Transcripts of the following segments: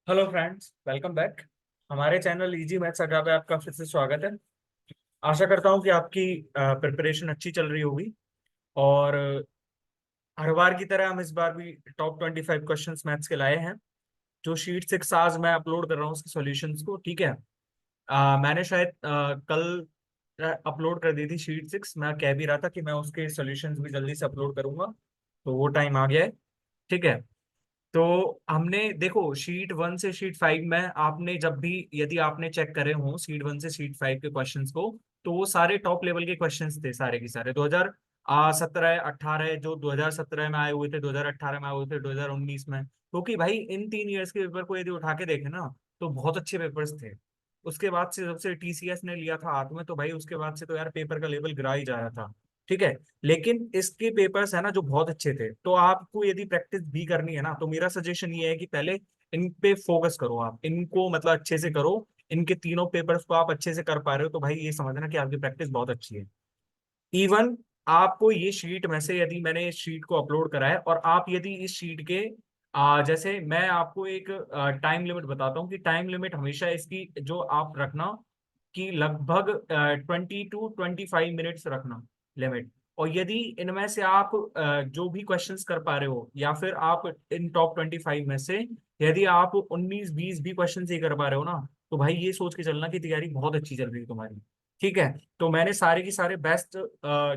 Hello friends, welcome back. हमारे channel easy maths अड्डा पे आपका फिर से स्वागत है। आशा करता हूँ कि आपकी प्रिपरेशन अच्छी चल रही होगी। और हर बार की तरह हम इस बार भी टॉप 25 क्वेश्चंस मैथ्स के लाए हैं। जो शीट 6 आज मैं अपलोड कर रहा हूँ उसके सॉल्यूशंस को, ठीक है। मैंने शायद कल अपलोड कर दी थी शीट 6। मैं कह भी रहा था कि मैं उसके सॉल्यूशंस भी जल्दी से अपलोड करूंगा, तो वो टाइम आ गया है, ठीक है। तो हमने देखो शीट 1 से शीट 5 में आपने जब भी यदि आपने चेक करे हो शीट 1 से शीट 5 के क्वेश्चंस को, तो वो सारे टॉप लेवल के क्वेश्चंस थे, सारे के सारे 2017 18 जो 2017 में आए हुए थे, 2018 में आए हुए थे, 2019 में। क्योंकि भाई इन 3 इयर्स के पेपर को यदि उठा के देखे ना, तो बहुत अच्छे पेपर्स थे। उसके बाद से जब से टीसीएस ने लिया था हाथ में, तो भाई उसके बाद से तो यार पेपर का लेवल गिरा ही जा रहा था, ठीक है। लेकिन इसके पेपर्स है ना जो बहुत अच्छे थे, तो आपको यदि प्रैक्टिस भी करनी है ना, तो मेरा सजेशन ये है कि पहले इन पे फोकस करो, आप इनको मतलब अच्छे से करो। इनके तीनों पेपर्स को आप अच्छे से कर पा रहे हो, तो भाई ये समझना कि आपकी प्रैक्टिस बहुत अच्छी है। इवन आपको ये शीट में से, यदि मैंने इस शीट को अपलोड करा है और आप यदि इस शीट के जैसे मैं आपको एक टाइम लिमिट बताता हूँ कि टाइम लिमिट हमेशा इसकी जो आप रखना कि लगभग 20 to 25 मिनट्स रखना लिमिट। और यदि इनमें से आप जो भी क्वेश्चंस कर पा रहे हो, या फिर आप इन टॉप 25 में से यदि आप 19 20 भी क्वेश्चन ही कर पा रहे हो ना, तो भाई ये सोच के चलना कि तैयारी बहुत अच्छी चल रही है तुम्हारी, ठीक है। तो मैंने सारे के सारे बेस्ट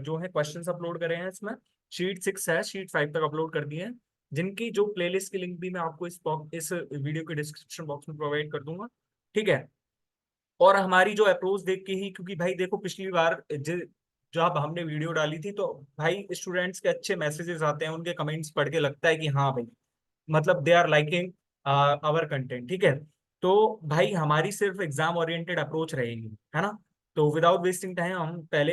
जो है क्वेश्चंस अपलोड करे हैं इसमें। शीट 6 है, शीट 5 तक अपलोड कर दिए हैं, जिनकी जो प्लेलिस्ट की लिंक भी मैं आपको इस वीडियो के डिस्क्रिप्शन बॉक्स में प्रोवाइड कर दूंगा, ठीक है। और हमारी जो अप्रोच देख के ही, क्योंकि भाई देखो पिछली बार जब हमने वीडियो डाली थी, तो भाई स्टूडेंट्स के अच्छे मैसेजेस आते हैं, उनके कमेंट्स पढ़ के लगता है कि हाँ भाई, मतलब they are liking our content, ठीक है। तो भाई हमारी सिर्फ एग्जाम ओरिएंटेड अप्रोच रहेगी, है ना। तो विदाउट वेस्टिंग टाइम हम पहले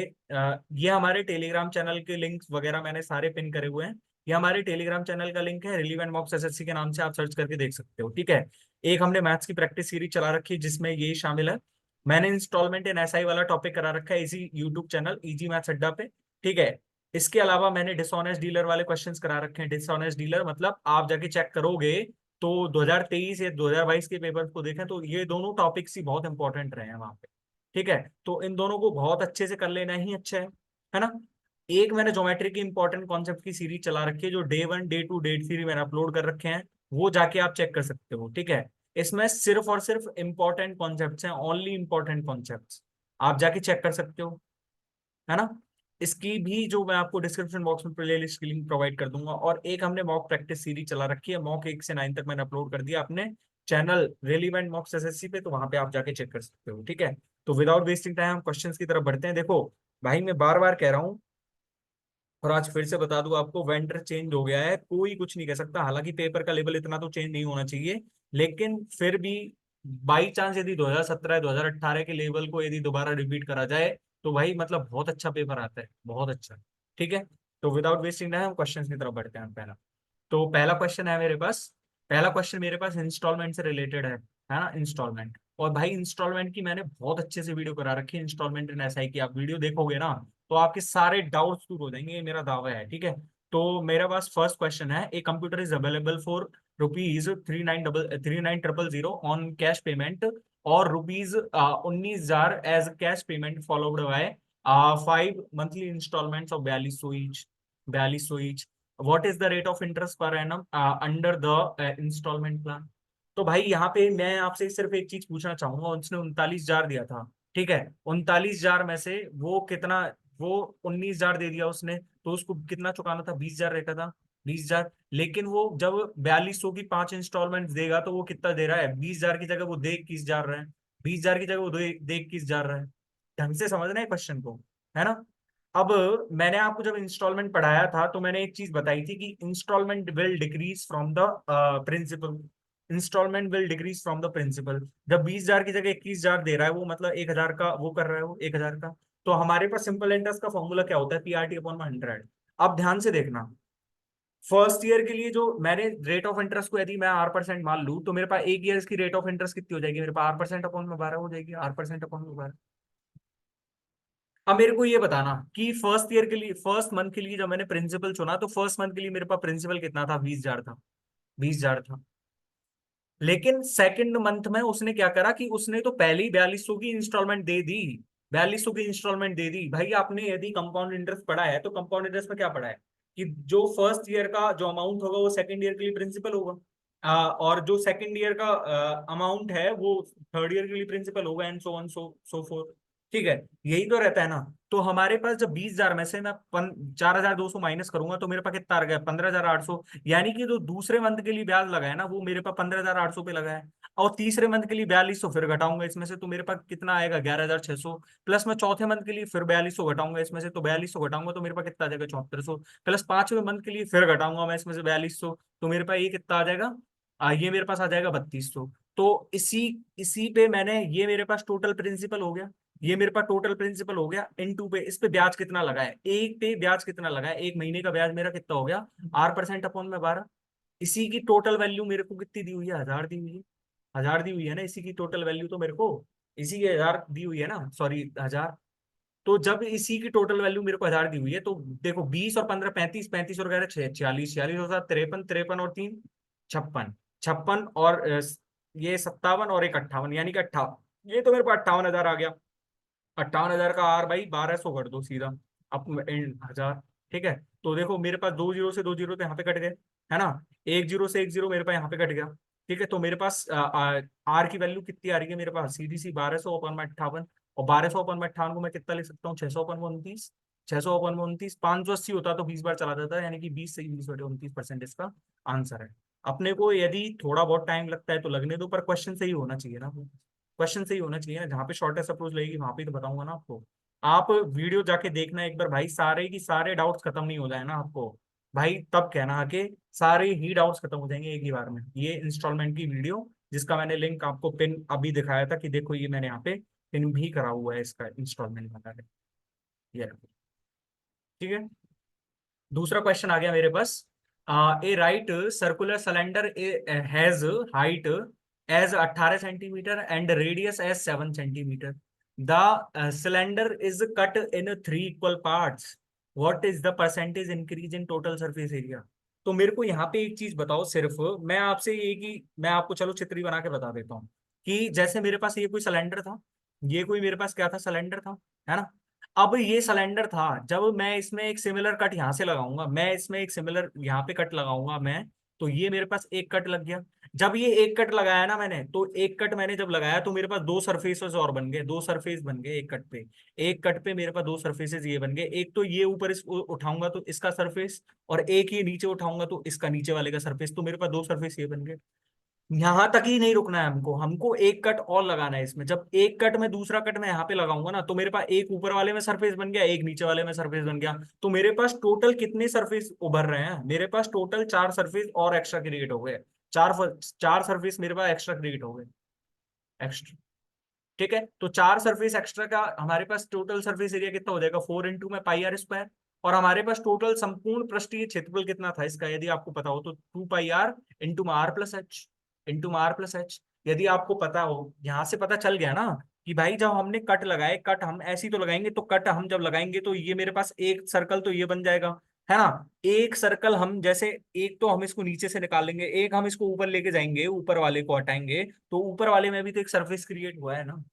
ये हमारे टेलीग्राम चैनल के लिंक्स वगैरह मैंने सारे पिन करे हुए हैं। ये हमारे टेलीग्राम चैनल का लिंक है, रिलीवेंट मॉक्स एसएससी के नाम से आप सर्च करके देख सकते हो, ठीक है। एक हमने मैथ्स की प्रैक्टिस सीरीज चला रखी है जिसमें ये शामिल है। मैंने इंस्टॉलमेंट इन एसआई वाला टॉपिक करा रखा है इसी यूट्यूब चैनल इजी मैथ्स अड्डा पे, ठीक है। इसके अलावा मैंने डिसऑनेस्ट डीलर वाले क्वेश्चंस करा रखे हैं। डिसऑनेस्ट डीलर मतलब आप जाके चेक करोगे तो 2023 या 2022 के पेपर को देखें तो ये दोनों टॉपिक्स ही बहुत इंपॉर्टेंट रहे हैं वहां पे, ठीक है। तो इन दोनों को बहुत अच्छे से कर लेना ही अच्छा है ना। एक मैंने ज्योमेट्री की इंपॉर्टेंट कॉन्सेप्ट की सीरीज चला रखी है, जो डे 1 डे 2 डे 3 मैंने अपलोड कर रखे हैं, वो जाके आप चेक कर सकते हो, ठीक है। इसमें सिर्फ और सिर्फ इंपॉर्टेंट कॉन्सेप्ट्स हैं, ओनली इंपॉर्टेंट कॉन्सेप्ट्स, आप जाके चेक कर सकते हो, है ना। इसकी भी जो मैं आपको डिस्क्रिप्शन बॉक्स में प्ले लिस्ट की लिंक प्रोवाइड कर दूंगा। और एक हमने मॉक प्रैक्टिस सीरीज चला रखी है, मॉक 1 से 9 तक मैंने अपलोड कर दिया अपने चैनल रेलिवेंट मॉक्स एसएससी पे, तो वहां पे आप जाके चेक कर सकते हो, ठीक है। तो विदाउट वेस्टिंग टाइम हम क्वेश्चंस की तरफ बढ़ते हैं। देखो भाई, मैं बार बार कह रहा हूँ और आज फिर से बता दूं आपको, वेंडर चेंज हो गया है, कोई कुछ नहीं कह सकता। हालांकि पेपर का लेवल इतना तो चेंज नहीं होना चाहिए, लेकिन फिर भी बाई चांस यदि 2017 2018 के लेवल को यदि दोबारा रिपीट करा जाए, तो भाई मतलब बहुत अच्छा पेपर आता है, बहुत अच्छा, ठीक है। तो विदाउट वेस्टिंग टाइम हम क्वेश्चन की तरफ बढ़ते हैं पहला। तो पहला क्वेश्चन है मेरे पास, पहला क्वेश्चन मेरे पास इंस्टॉलमेंट से रिलेटेड है ना, इंस्टॉलमेंट। और भाई इंस्टॉलमेंट की मैंने बहुत अच्छे से वीडियो करा रखी है, इंस्टॉलमेंट इन एसआई की। आप वीडियो देखोगे ना, तो आपके सारे डाउट्स दूर हो जाएंगे, ये मेरा दावा है, ठीक है। तो मेरे पास फर्स्ट क्वेश्चन है, a computer is available for rupees 3900 on cash payment, और rupees 19,000 as cash payment followed by 5 monthly instalment of 4200 each. What is the rate of interest per annum under the instalment plan. तो भाई यहाँ पे मैं आपसे सिर्फ एक चीज पूछना चाहूंगा, उसने 39,000 दिया था, ठीक है। 39,000 में से वो कितना, वो 19,000 दे दिया उसने, तो उसको कितना चुकाना था, 20,000 रहता था, 20,000। लेकिन वो जब 4200 की 5 इंस्टॉलमेंट देगा, तो वो कितना दे रहा है, 20,000 की जगह वो दे 21,000 रहा है, 20,000 की जगह वो दे 21,000 रहा है। ढंग से समझना है क्वेश्चन को, है ना। अब मैंने आपको जब इंस्टॉलमेंट पढ़ाया था, तो मैंने एक चीज बताई थी कि instalment will decrease from the principal, instalment will decrease from the principal. जब 20,000 की जगह 21,000 दे रहा है, वो मतलब 1,000 का वो कर रहा है, वो 1,000 का। तो हमारे पास सिंपल इंटरेस्ट का फॉर्मूला क्या होता है, PRT/100। अब ध्यान से देखना, फर्स्ट ईयर के लिए जो मैंने रेट ऑफ इंटरेस्ट को यदि मैं R% मान लूं, तो मेरे पास एक ईयर की रेट ऑफ इंटरेस्ट कितनी हो जाएगी, मेरे पास R%/12 हो जाएगी, R%/12। अब मेरे को ये बताना कि फर्स्ट ईयर के लिए, फर्स्ट मंथ के लिए जब मैंने प्रिंसिपल चुना, तो फर्स्ट मंथ के लिए मेरे पास प्रिंसिपल कितना था, 20,000 था, 20,000 था। लेकिन सेकंड मंथ में उसने क्या करा कि उसने तो पहले ही 4200 की इंस्टॉलमेंट दे दी, 4200 की इंस्टॉलमेंट दे दी। भाई आपने यदि कंपाउंड इंटरेस्ट पढ़ा है तो कंपाउंड इंटरेस्ट में क्या पढ़ा है कि जो फर्स्ट ईयर का जो अमाउंट होगा वो सेकंड ईयर के लिए प्रिंसिपल होगा, और जो सेकंड ईयर का अमाउंट है वो थर्ड ईयर के लिए प्रिंसिपल होगा, and so on so four. ठीक है, यही तो रहता है ना। तो हमारे पास जब 20,000 में से मैं 4,200 माइनस करूंगा तो मेरे पास कितना आ गया, 15,800। यानी कि जो दूसरे मंथ के लिए ब्याज लगा है ना वो मेरे पास 15,800 पे लगा है। और तीसरे मंथ के लिए 4200 फिर घटाऊंगा इसमें से, तो मेरे पास कितना आएगा, 11,600। प्लस मैं चौथे मंथ के लिए फिर 4200 घटाऊंगा इसमें से, तो 4200 घटाऊंगा तो मेरे पास कितना आ जाएगा, 7400। प्लस पांचवें मंथ के लिए फिर घटाऊंगा मैं इसमें से 4200, तो मेरे पास ये कितना आ जाएगा, ये मेरे पास आ जाएगा 3200। तो इसी इसी पे मैंने, ये मेरे पास टोटल प्रिंसिपल हो गया, ये मेरे पास टोटल प्रिंसिपल हो गया इन टू पे। इस पे ब्याज कितना लगा है, एक पे ब्याज कितना लगा है, एक महीने का ब्याज मेरा कितना हो गया, R% अपॉन में 12। इसी की टोटल वैल्यू मेरे को कितनी दी हुई है, 1000 दी हुई है। 1000 दी हुई है ना इसी की टोटल वैल्यू तो मेरे को, इसी की 1000 दी हुई है ना, सॉरी 1000। तो जब इसी की टोटल वैल्यू मेरे को 1000 दी हुई है तो देखो 20 और 15 35, 35 और 11 46, 46 और 7 53, 53 और 3 56, 56 और ये 57 और एक 58, यानी कि 58, ये तो मेरे पास 58,000 आ गया। 58,000 का आर भाई 1200 कर दो सीधा, अब 1000। ठीक है, तो देखो मेरे पास दो जीरो से दो जीरो तो यहाँ पे कट गए, है ना, एक जीरो से एक जीरो मेरे पास यहाँ पे कट गया। ठीक है, तो मेरे पास आर की वैल्यू कितनी आ रही है मेरे पास, सीधी सी 1200/58। और 1200/58 को मैं कितना लिख सकता हूँ, 600/29। 600/29, 580 होता तो 20 बार चला जाता है, यानी कि 20 से 20/29% इसका आंसर है। अपने को यदि थोड़ा बहुत टाइम लगता है तो लगने दो, पर क्वेश्चन सही होना चाहिए ना, क्वेश्चन सही होना चाहिए ना, जहाँ पे शॉर्टेस्ट अप्रोच लगेगी वहां पे तो बताऊंगा ना आपको। आप वीडियो जाके देखना एक बार भाई, सारे की सारे डाउट्स खत्म नहीं हो जाए ना आपको, भाई तब कहना आके सारे ही डाउट्स खत्म हो जाएंगे एक ही बार में। ये इंस्टॉलमेंट की वीडियो जिसका मैंने लिंक आपको पिन अभी दिखाया था कि देखो ये मैंने यहाँ पे पिन भी करा हुआ है इसका इंस्टॉलमेंट वाला है, ये रखो। ठीक है, दूसरा क्वेश्चन आ गया मेरे पास। A right circular cylinder has height as 18 centimetre and radius as 7 centimetre. The cylinder is cut in 3 equal parts. What is the percentage increase in total surface area. तो मेरे को यहाँ पे एक चीज बताओ सिर्फ, मैं आपसे ये कि मैं आपको चलो चित्र ही बना के बता देता हूँ कि जैसे मेरे पास ये कोई सिलेंडर था, ये कोई मेरे पास क्या था, सिलेंडर था, है ना। अब ये सिलेंडर था, जब मैं इसमें एक सिमिलर कट यहां से लगाऊंगा, मैं इसमें एक सिमिलर यहाँ पे कट लगाऊंगा मैं, तो ये मेरे पास एक कट लग गया। जब ये एक कट लगाया ना मैंने, तो एक कट मैंने जब लगाया तो मेरे पास दो सरफेसेस और बन गए, दो सरफेस बन गए एक कट पे। एक कट पे मेरे पास दो सरफेसेस ये बन गए, एक तो ये ऊपर इस उठाऊंगा तो इसका सरफेस, और एक ये नीचे उठाऊंगा तो इसका नीचे वाले का सरफेस, तो मेरे पास दो सरफेस ये बन गए। यहां तक ही नहीं रुकना है हमको, हमको एक कट और लगाना है इसमें। जब एक कट में दूसरा कट मैं यहाँ पे लगाऊंगा ना, तो मेरे पास एक ऊपर वाले में सरफेस बन गया, एक नीचे वाले में सरफेस बन गया। तो मेरे पास टोटल कितने सरफेस उभर रहे हैं, मेरे पास टोटल 4 सरफेस और एक्स्ट्रा क्रिएट हो गए। चार सरफेस मेरे पास एक्स्ट्रा क्रिएट हो गए, एक्स्ट्रा। ठीक है, तो 4 सरफेस एक्स्ट्रा का हमारे पास टोटल सरफेस एरिया कितना हो जाएगा, 4 × में पाई आर स्क्वायर। और हमारे पास टोटल संपूर्ण पृष्ठीय क्षेत्रफल कितना था इसका, यदि आपको पता हो तो 2 pi r into r plus h. यदि आपको पता हो, यहां से पता चल गया ना कि भाई जब हमने कट लगाए, कट हम ऐसी तो लगाएंगे, तो कट हम जब लगाएंगे तो ये मेरे पास एक सर्कल तो ये बन जाएगा, है ना। एक सर्कल हम जैसे, एक तो हम इसको नीचे से निकाल लेंगे, एक हम इसको ऊपर लेके जाएंगे, ऊपर वाले को हटाएंगे, तो ऊपर वाले में भी तो एक सरफेस क्रिएट हुआ है ना।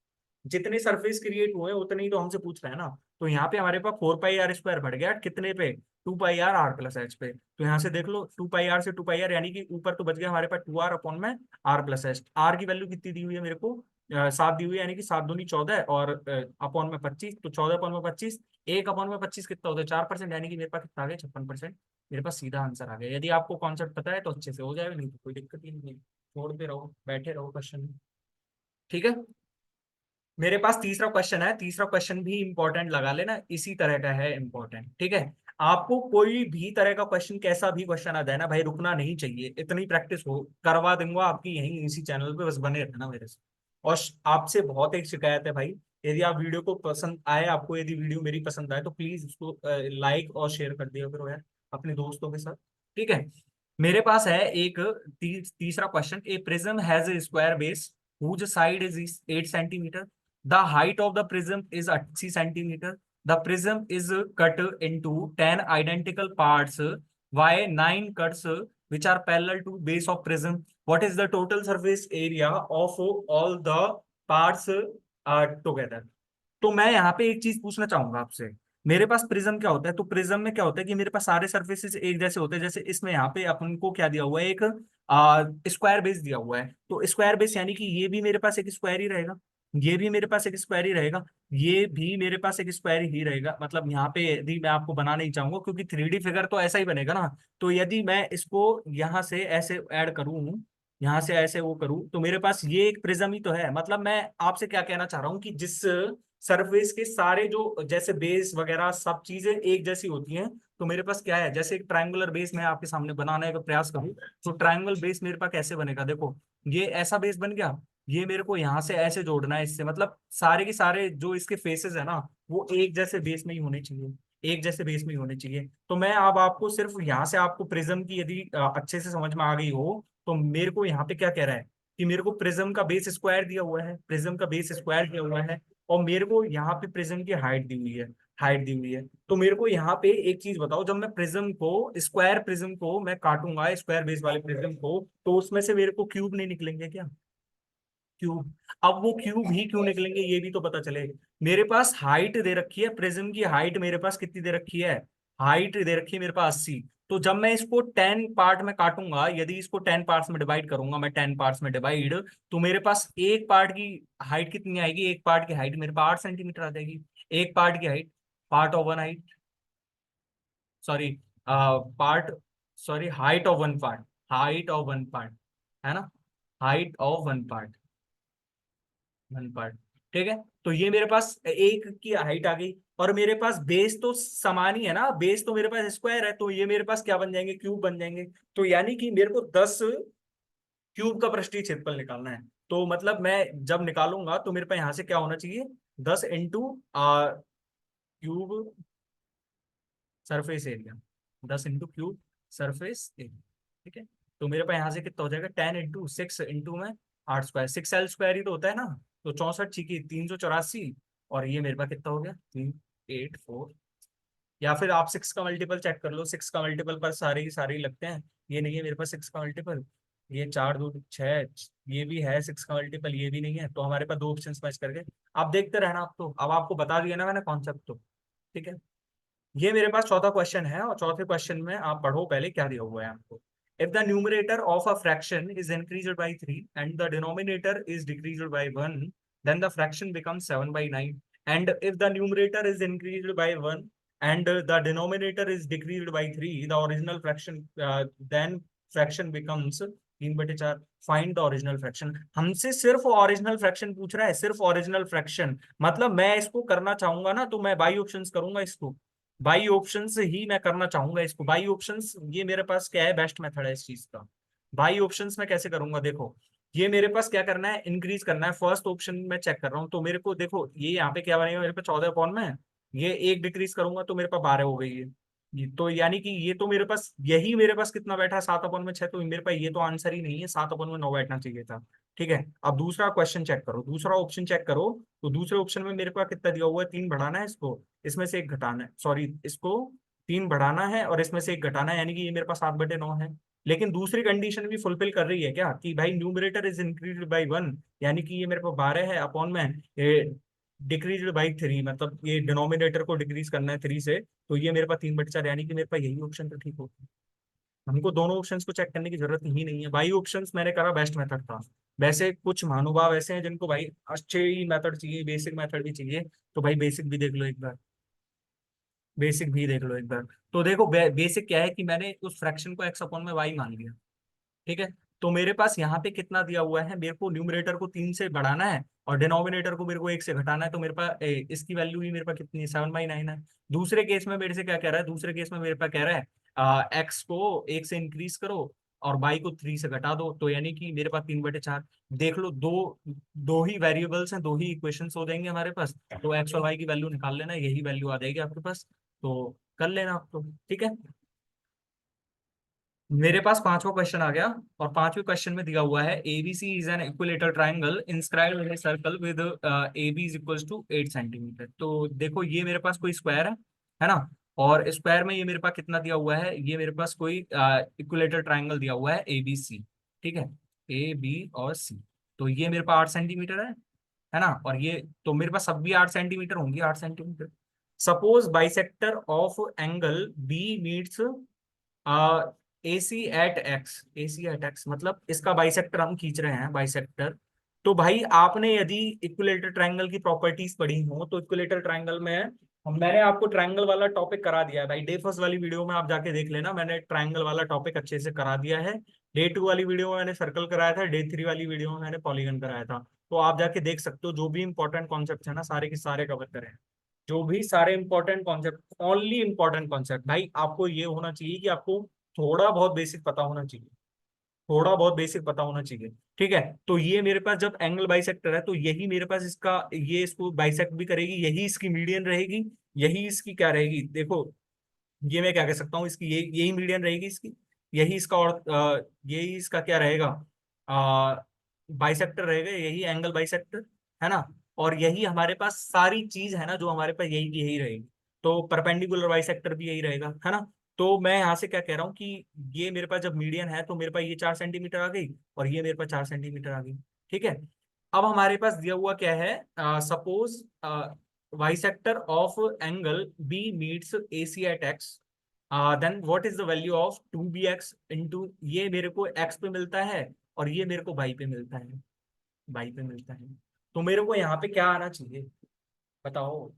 जितने सरफेस क्रिएट हुए उतने ही तो हमसे पूछ रहे हैं ना। तो यहाँ पे हमारे पास 4 पाई आर स्क्वायर बढ़ गया कितने पे, 2 पाई आर R+H पे। तो यहाँ से देख लो 2 पाई आर से 2 पाई आर, यानी कि ऊपर तो बच गया हमारे पास 2R/में R+H। आर की वैल्यू कितनी दी हुई है मेरे को, 7 दी हुई है, यानी कि 7 दूनी 14 और अपॉन में 25, तो 14/25, 1/25 कितना होता है, 4%, यानी कि मेरे पास कितना आ गया, 56%। मेरे पास सीधा आंसर आ गया। यदि आपको कॉन्सेप्ट पता है तो अच्छे से हो जाएगा, नहीं तो कोई दिक्कत ही नहीं है, छोड़ते रहो बैठे रहो क्वेश्चन में। ठीक है, मेरे पास तीसरा क्वेश्चन है, तीसरा क्वेश्चन भी इंपॉर्टेंट लगा लेना, इसी तरह का है इंपॉर्टेंट। ठीक है, आपको कोई भी तरह का क्वेश्चन, कैसा भी क्वेश्चन आ जाए ना भाई, रुकना नहीं चाहिए, इतनी प्रैक्टिस हो करवा दूंगा आपकी यहीं इसी चैनल पे, बस बने रहना मेरे से। और आपसे बहुत एक शिकायत है भाई, यदि आप वीडियो को पसंद आए, आपको यदि वीडियो मेरी पसंद आए तो प्लीज उसको लाइक और शेयर कर दिया करो यार अपने दोस्तों के साथ। ठीक है, मेरे पास है एक तीसरा question. A prism has a square base whose side is 8 centimeter. The height of the prism is 80 centimeter. The prism is cut into 10 identical parts. Why 9 cuts which are parallel to base of prism? What is the total surface area of all the parts together. तो मैं यहाँ पे एक चीज पूछना चाहूंगा आपसे। मेरे पास प्रिज्म क्या होता है, तो प्रिज्म में क्या होता है कि मेरे पास सारे सरफेसेस एक जैसे होते हैं। जैसे इसमें यहाँ पे अपन को क्या दिया हुआ है, एक स्क्वायर बेस दिया हुआ है। तो स्क्वायर बेस यानी कि ये भी मेरे पास एक स्क्वायर ही रहेगा, ये भी मेरे पास एक स्क्वायर ही रहेगा, ये भी मेरे पास एक स्क्वायर ही रहेगा। मतलब यहाँ पे यदि मैं आपको बनाना ही चाहूंगा, क्योंकि 3D फिगर तो ऐसा ही बनेगा ना। तो यदि मैं इसको यहाँ से ऐसे ऐड करूँ, यहाँ से ऐसे वो करूँ, तो मेरे पास ये एक प्रिज्म ही तो है। मतलब मैं आपसे क्या कहना चाह रहा हूँ कि जिस सरफेस के सारे जो जैसे बेस वगैरह सब चीजें एक जैसी होती हैं, तो मेरे पास क्या है, जैसे एक ट्रायंगुलर बेस मैं आपके सामने बनाने का प्रयास करूं, तो ट्रायंगल बेस मेरे पास कैसे बनेगा, देखो ये ऐसा बेस बन गया। ये मेरे को यहाँ से ऐसे जोड़ना है इससे, मतलब सारे के सारे जो इसके फेसेस है ना, वो एक जैसे बेस में ही होने चाहिए, एक जैसे बेस में ही होने चाहिए। तो मैं अब आपको सिर्फ यहाँ से आपको प्रिज्म की यदि अच्छे से समझ में आ गई हो, तो मेरे को यहाँ पे क्या कह रहा है कि मेरे को प्रिज्म का बेस स्क्वायर दिया हुआ है, प्रिज्म का बेस स्क्वायर दिया हुआ है, और मेरे को यहाँ पे प्रिज्म की हाइट दी हुई है, हाइट दी हुई है। तो मेरे को यहाँ पे एक चीज बताओ, जब मैं प्रिज्म को स्क्वायर प्रिज्म को मैं काटूंगा, स्क्वायर बेस वाले प्रिज्म को, तो उसमें से मेरे को क्यूब नहीं निकलेंगे क्या, क्यूब। अब वो क्यूब ही क्यों निकलेंगे ये भी तो पता चले। मेरे पास हाइट दे रखी है, प्रिज्म की हाइट मेरे पास कितनी दे रखी है, हाइट दे रखी है मेरे पास 80। तो जब मैं इसको 10 पार्ट में काटूंगा, यदि इसको 10 पार्ट्स में डिवाइड करूंगा, मैं 10 पार्ट्स में डिवाइड, तो मेरे पास एक पार्ट की हाइट कितनी आएगी, एक पार्ट की हाइट मेरे पास 8 सेंटीमीटर आ जाएगी। एक पार्ट की height, part of one height, sorry part, sorry height of one part, height of one part, है ना, height of one part, one part. ठीक है, तो ये मेरे पास एक की हाइट आ गई, और मेरे पास बेस तो समान ही है ना, बेस तो मेरे पास स्क्वायर है, तो ये मेरे पास क्या बन जाएंगे, क्यूब बन जाएंगे। तो यानी कि मेरे को 10 क्यूब का पृष्ठीय क्षेत्रफल निकालना है। तो मतलब मैं जब निकालूंगा तो मेरे पास यहाँ से क्या होना चाहिए, 10 into cube surface area, 10 into cube surface area. ठीक है, तो मेरे पास यहाँ से कितना हो जाएगा, 10 इंटू 6 इंटू में 8 स्क्वायर, 6L स्क्वायर ही तो होता है ना। तो 64 छिकी 384, और ये मेरे पास कितना हो गया, 384। या फिर आप 6 का मल्टीपल चेक कर लो, 6 का मल्टीपल पर सारे ही सारे ही लगते हैं। ये नहीं है मेरे पास 6 का मल्टीपल, ये 4 2 6, ये भी है 6 का मल्टीपल, ये भी नहीं है, तो हमारे पास दो ऑप्शन मैच करके। आप देखते रहना, आप तो अब आपको बता दिया ना मैंने कॉन्सेप्ट तो। ठीक है, ये मेरे पास चौथा क्वेश्चन है, और चौथे क्वेश्चन में आप पढ़ो पहले क्या दिया हुआ है आपको। If the numerator of a fraction is increased by 3 and the denominator is decreased by 1, then the fraction becomes 7/9। And if the numerator is increased by 1 and the denominator is decreased by 3, the original fraction, then fraction becomes 3/4। Find the original fraction. हमसे सिर्फ original fraction पूछ रहा है, सिर्फ original fraction. मतलब मैं इसको करना चाहूंगा ना, तो मैं बाई ऑप्शंस करूंगा इसको, बाई ऑप्शंस ही मैं करना चाहूंगा इसको। बाई ऑप्शंस ये मेरे पास क्या है, बेस्ट मेथड है इस चीज का। बाई ऑप्शंस में कैसे करूंगा, देखो ये मेरे पास क्या करना है, इंक्रीज करना है। फर्स्ट ऑप्शन में चेक कर रहा हूँ, तो मेरे को देखो ये यहाँ पे क्या बनेगा, मेरे पे 14 में, ये एक डिक्रीज करूंगा तो मेरे पास 12 हो गई है। तो यानी कि ये तो मेरे पास, यही मेरे पास कितना बैठा है, 7/6, तो मेरे पास ये तो आंसर ही नहीं है, 7/9 बैठना चाहिए था। ठीक है, अब दूसरा क्वेश्चन चेक करो, दूसरा ऑप्शन चेक करो। तो दूसरे ऑप्शन में मेरे पास कितना दिया हुआ है, 3 बढ़ाना है इसको, इसमें से एक घटाना है, सॉरी इसको 3 बढ़ाना है और इसमें से एक घटाना है, यानी कि ये मेरे पास 7/9 है। लेकिन दूसरी कंडीशन भी फुलफिल कर रही है क्या, कि भाई न्यूमरेटर इज इंक्रीज बाई 1, यानी कि ये मेरे पास 12 है, अपॉन में डिक्रीज बाई 3, मतलब ये डिनोमिनेटर को डिक्रीज करना है 3 से, तो ये मेरे पास 3/4, यानी कि मेरे पास यही ऑप्शन तो ठीक होगा। हमको दोनों ऑप्शंस को चेक करने की जरूरत ही नहीं है, बाई ऑप्शंस मैंने करा बेस्ट मेथड था। वैसे कुछ महानुभाव ऐसे हैं जिनको भाई अच्छे ही मेथड चाहिए, बेसिक मेथड भी चाहिए, तो भाई बेसिक भी देख लो एक बार, बेसिक भी देख लो एक बार। तो देखो बेसिक क्या है कि मैंने उस फ्रैक्शन को x/y मान लिया। ठीक है, तो मेरे पास यहाँ पे कितना दिया हुआ है, मेरे को न्यूमरेटर को 3 से बढ़ाना है और डिनोमिनेटर को मेरे को 1 से घटाना है, तो मेरे पास इसकी वैल्यू ही मेरे पास कितनी है, 7/9 है। दूसरे केस में मेरे से क्या कह रहा है, दूसरे केस में मेरे पास कह रहा है एक्स को 1 से इंक्रीज करो और बाई को 3 से घटा दो, तो यानी कि मेरे पास 3/4। देख लो, दो दो ही वेरिएबल्स हैं, दो ही इक्वेशंस हो जाएंगे हमारे पास, तो एक्स और वाई की वैल्यू निकाल लेना, यही वैल्यू आ जाएगी आपके पास, तो कर लेना आप तो। ठीक है, मेरे पास पांचवा क्वेश्चन आ गया, और पांचवें क्वेश्चन में दिया हुआ है ABC is an equilateral triangle inscribed in a circle with A B is equals to 8 centimetre. तो देखो ये मेरे पास कोई स्क्वायर है ना, और स्क्वायर में ये मेरे पास कितना दिया हुआ है, ये मेरे पास कोई इक्विलेटरल ट्राइंगल दिया हुआ है एबीसी। ठीक है, ए बी और सी, तो ये मेरे पास 8 सेंटीमीटर है ना, और ये तो मेरे पास सब भी 8 सेंटीमीटर होंगी, 8 centimetre. Suppose bisector of angle B meets AC@X, मतलब इसका बाइसेक्टर हम खींच रहे हैं, बाइसेक्टर। तो भाई आपने यदि इक्विलेटरल ट्रायंगल की प्रॉपर्टीज पढ़ी हो तो इक्विलेटरल ट्रायंगल में मैंने आपको ट्रायंगल वाला टॉपिक करा दिया है भाई, डे फर्स्ट वाली वीडियो में आप जाके देख लेना, मैंने ट्रायंगल वाला टॉपिक अच्छे से करा दिया है। डे टू वाली वीडियो में मैंने सर्कल कराया था, डे थ्री वाली वीडियो में मैंने पॉलीगन कराया था। तो आप जाके देख सकते हो, जो भी इंपॉर्टेंट कॉन्सेप्ट है ना सारे के सारे कवर करें, जो भी सारे important concept, only important concept. भाई आपको ये होना चाहिए कि आपको थोड़ा बहुत बेसिक पता होना चाहिए, थोड़ा बहुत बेसिक पता होना चाहिए। ठीक है, तो ये मेरे पास जब एंगल बाइसेक्टर है तो यही मेरे पास इसका, ये इसको बाइसेक्ट भी करेगी, यही इसकी मीडियन रहेगी, यही इसकी क्या रहेगी देखो, ये मैं क्या कह सकता हूँ, इसकी यही मीडियन रहेगी इसकी, यही इसका, और यही इसका क्या रहेगा, बाइसेक्टर रहेगा, यही एंगल बाइसेक्टर है ना। और यही हमारे पास सारी चीज है ना, जो हमारे पास यही की यही रहेगी। तो परपेंडिकुलर बाइसेक्टर भी यही रहेगा है ना। तो मैं यहाँ से क्या कह रहा हूँ कि ये मेरे पास जब मीडियन है तो मेरे पास ये 4 सेंटीमीटर आ गई, और ये मेरे पास 4 सेंटीमीटर आ गई। ठीक है, अब हमारे पास दिया हुआ क्या है, suppose bisector of angle B meets AC@X, then what is the value of 2BX into, ये मेरे को एक्स पे मिलता है और ये मेरे को वाई पे मिलता है, वाई पे मिलता है। तो मेरे को यहाँ पे क्या आना चाहिए बताओ,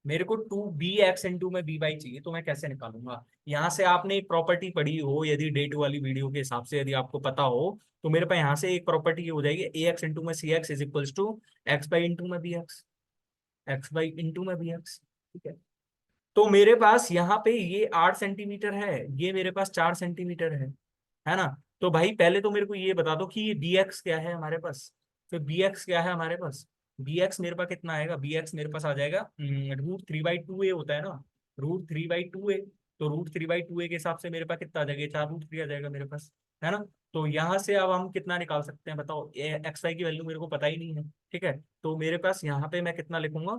मेरे को 2BX इंटू में BY चाहिए, तो मैं कैसे निकालूंगा। यहाँ से आपने एक प्रॉपर्टी पढ़ी हो, यदि डे टू वाली वीडियो के हिसाब से यदि आपको पता हो, तो मेरे पास यहाँ से एक प्रॉपर्टी हो जाएगी, AX इंटू में CX is equals to x by into में BX, एक्स बाई इंटू में BX। ठीक है, तो मेरे पास यहाँ पे ये 8 सेंटीमीटर है, ये मेरे पास 4 सेंटीमीटर है ना। तो भाई पहले तो मेरे को ये बता दो कि ये BX क्या है हमारे पास, तो BX क्या है हमारे पास, BX मेरे पास कितना आएगा, BX मेरे पास आ जाएगा √3/2a होता है ना, √3/2a। तो √3/2a के हिसाब से मेरे पास कितना आ जाएगा, 4√3 आ जाएगा मेरे पास, है ना। तो यहाँ से अब हम कितना निकाल सकते हैं बताओ, एक्स वाई की वैल्यू मेरे को पता ही नहीं है। ठीक है, तो मेरे पास यहाँ पे मैं कितना लिखूंगा,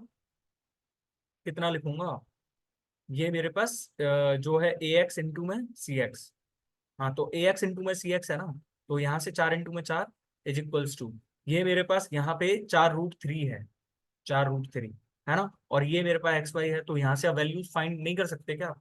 कितना लिखूंगा, ये मेरे पास जो है AX इंटू में CX। हाँ, तो AX इंटू में CX है ना, तो यहाँ से 4 इंटू में 4 इज इक्वल्स टू, ये मेरे पास यहाँ पे 4√3 है, 4√3 है ना। और ये मेरे पास XY है, तो यहाँ से आप वैल्यूज फाइंड नहीं कर सकते क्या,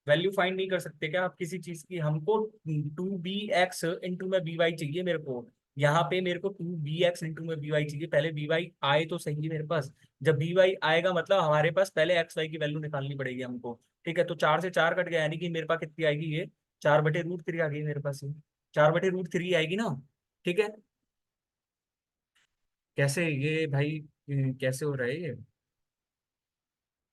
वैल्यू फाइंड नहीं कर सकते क्या आप किसी चीज की, हमको 2BX इंटू में BY चाहिए मेरे को, यहाँ पे मेरे को 2BX इंटू में BY चाहिए, पहले BY आए तो सही मेरे पास। जब BY आएगा मतलब हमारे पास पहले XY की वैल्यू निकालनी पड़ेगी हमको। ठीक है, तो 4 से 4 कट गया, यानी कि मेरे पास कितनी आएगी, ये 4/√3 आ गई मेरे पास, ये 4/√3 आएगी ना। ठीक है, कैसे ये भाई, कैसे हो रहा है ये।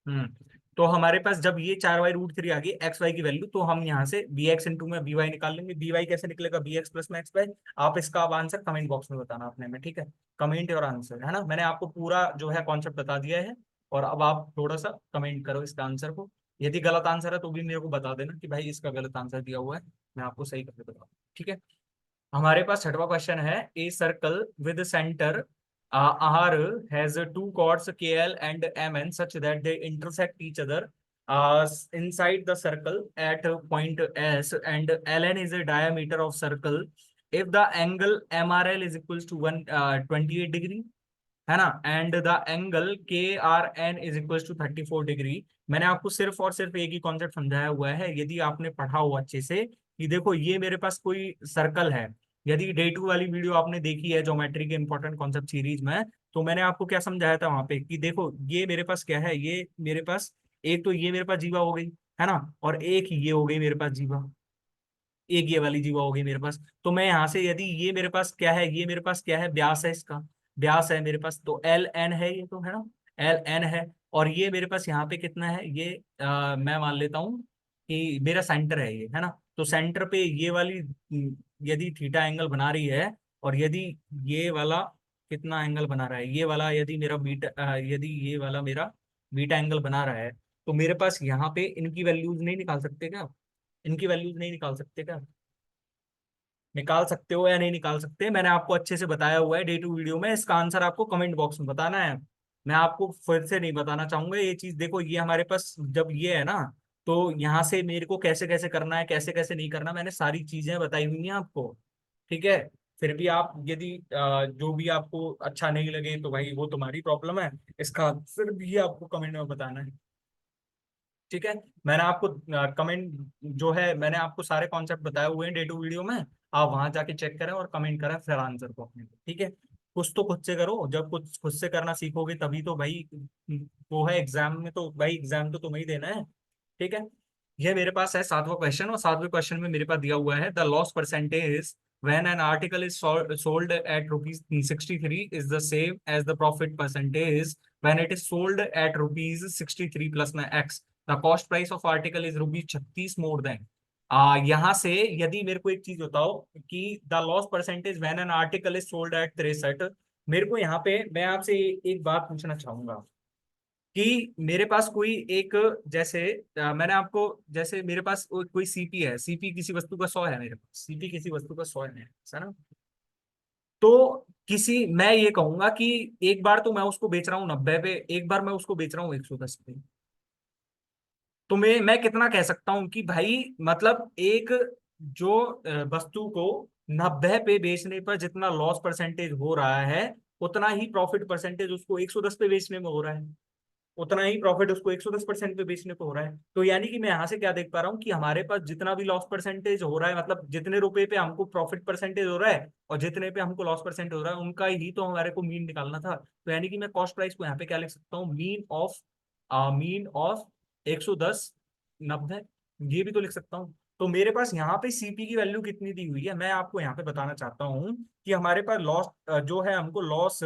हम्म, तो हमारे पास जब ये 4/√3 आ गई XY की वैल्यू, तो हम यहाँ से BX इंटू में BY निकाल लेंगे। BY कैसे निकलेगा, BX प्लस में XY। आप इसका अब आंसर कमेंट बॉक्स में बताना अपने में, ठीक है, कमेंट और आंसर है ना, मैंने आपको पूरा जो है कॉन्सेप्ट बता दिया है। और अब आप थोड़ा सा कमेंट करो इसका आंसर को, यदि गलत आंसर है तो भी मेरे को बता देना कि भाई इसका गलत आंसर दिया हुआ है, मैं आपको सही करके बताऊँ। ठीक है, हमारे पास छठवा क्वेश्चन है, a circle with centre R has two chords KL and MN such that they intersect each other inside the circle at point S, and LN is a diameter of circle if the angle MRL is equals to 128 degree, है ना, and the angle KRN is equal to 34 degree. मैंने आपको सिर्फ और सिर्फ एक ही concept समझाया हुआ है, यदि आपने पढ़ा हो अच्छे से कि देखो ये मेरे पास कोई सर्कल है, यदि डे टू वाली वीडियो आपने देखी है ज्योमेट्री के इंपॉर्टेंट कॉन्सेप्ट सीरीज में, तो मैंने आपको क्या समझाया था वहां पे कि देखो ये मेरे पास क्या है, ये मेरे पास एक तो ये मेरे पास जीवा हो गई, है ना, और एक ये हो गई मेरे पास जीवा, एक ये वाली जीवा हो गई मेरे पास। तो मैं यहाँ से यदि ये मेरे पास क्या है, ये मेरे पास क्या है, व्यास है, इसका व्यास है मेरे पास, तो LN है ये, तो है ना, LN है। और ये मेरे पास यहाँ पे कितना है, ये मैं मान लेता हूँ कि मेरा सेंटर है ये, है ना। तो सेंटर पे ये वाली यदि थीटा एंगल बना रही है, और यदि ये वाला कितना एंगल बना रहा है, ये वाला यदि मेरा बीटा यदि ये वाला मेरा बीटा एंगल बना रहा है, तो मेरे पास यहाँ पे इनकी वैल्यूज नहीं निकाल सकते क्या, इनकी वैल्यूज नहीं निकाल सकते क्या, निकाल सकते हो या नहीं निकाल सकते, मैंने आपको अच्छे से बताया हुआ है डे टू वीडियो में, इसका आंसर आपको कमेंट बॉक्स में बताना है। मैं आपको फिर से नहीं बताना चाहूंगा ये चीज, देखो ये हमारे पास जब ये है ना, तो यहाँ से मेरे को कैसे कैसे करना है, कैसे कैसे नहीं करना, मैंने सारी चीजें बताई हुई हैं आपको। ठीक है, फिर भी आप यदि जो भी आपको अच्छा नहीं लगे तो भाई वो तुम्हारी प्रॉब्लम है, इसका फिर भी आपको कमेंट में बताना है। ठीक है, मैंने आपको कमेंट जो है, मैंने आपको सारे कॉन्सेप्ट बताए हुए हैं डे टू वीडियो में, आप वहां जाके चेक करें और कमेंट करें फिर आंसर को अपने को। ठीक है, कुछ तो खुद से करो, जब कुछ खुद से करना सीखोगे तभी तो भाई वो है एग्जाम में, तो भाई एग्जाम तो तुम्हें ही देना है। ठीक है, ये मेरे पास है सातवां क्वेश्चन, और सातवें क्वेश्चन में मेरे पास दिया हुआ है the loss percentage when an article is sold at rupees 63 is the same as the profit percentage when it is sold at rupees 63 plus में x, the cost price of article is rupees 36 more than। यहाँ से यदि मेरे को एक चीज बताओ कि the loss percentage when an article is sold at 63, मेरे को यहाँ पे मैं आपसे एक बात पूछना चाहूंगा कि मेरे पास कोई एक, जैसे मैंने आपको, जैसे मेरे पास कोई सीपी है, सीपी किसी वस्तु का 100 है, मेरे पास सीपी किसी वस्तु का 100 है ना। तो किसी, मैं ये कहूंगा कि एक बार तो मैं उसको बेच रहा हूँ 90 पे, एक बार मैं उसको बेच रहा हूँ 110 पे। तो मैं कितना कह सकता हूँ कि भाई मतलब एक जो वस्तु को 90 पे बेचने पर जितना लॉस परसेंटेज हो रहा है, उतना ही प्रॉफिट परसेंटेज उसको 110 पे बेचने में हो रहा है, उतना ही प्रॉफिट उसको 110% पे बेचने को हो रहा है। तो यानी कि मैं यहाँ से क्या देख पा रहा हूँ कि हमारे पास जितना भी लॉस परसेंटेज हो रहा है, मतलब जितने रुपए पे हमको प्रॉफिट परसेंटेज हो रहा है और जितने पे हमको लॉस परसेंटेज हो रहा है, उनका ही तो हमारे को मीन निकालना था। तो यानी कि मैं कॉस्ट प्राइस को यहाँ पे क्या लिख सकता हूँ, मीन ऑफ 110, 90, ये भी तो लिख सकता हूँ। तो मेरे पास यहाँ पे सीपी की वैल्यू कितनी दी हुई है, मैं आपको यहाँ पे बताना चाहता हूँ कि हमारे पास लॉस जो है, हमको loss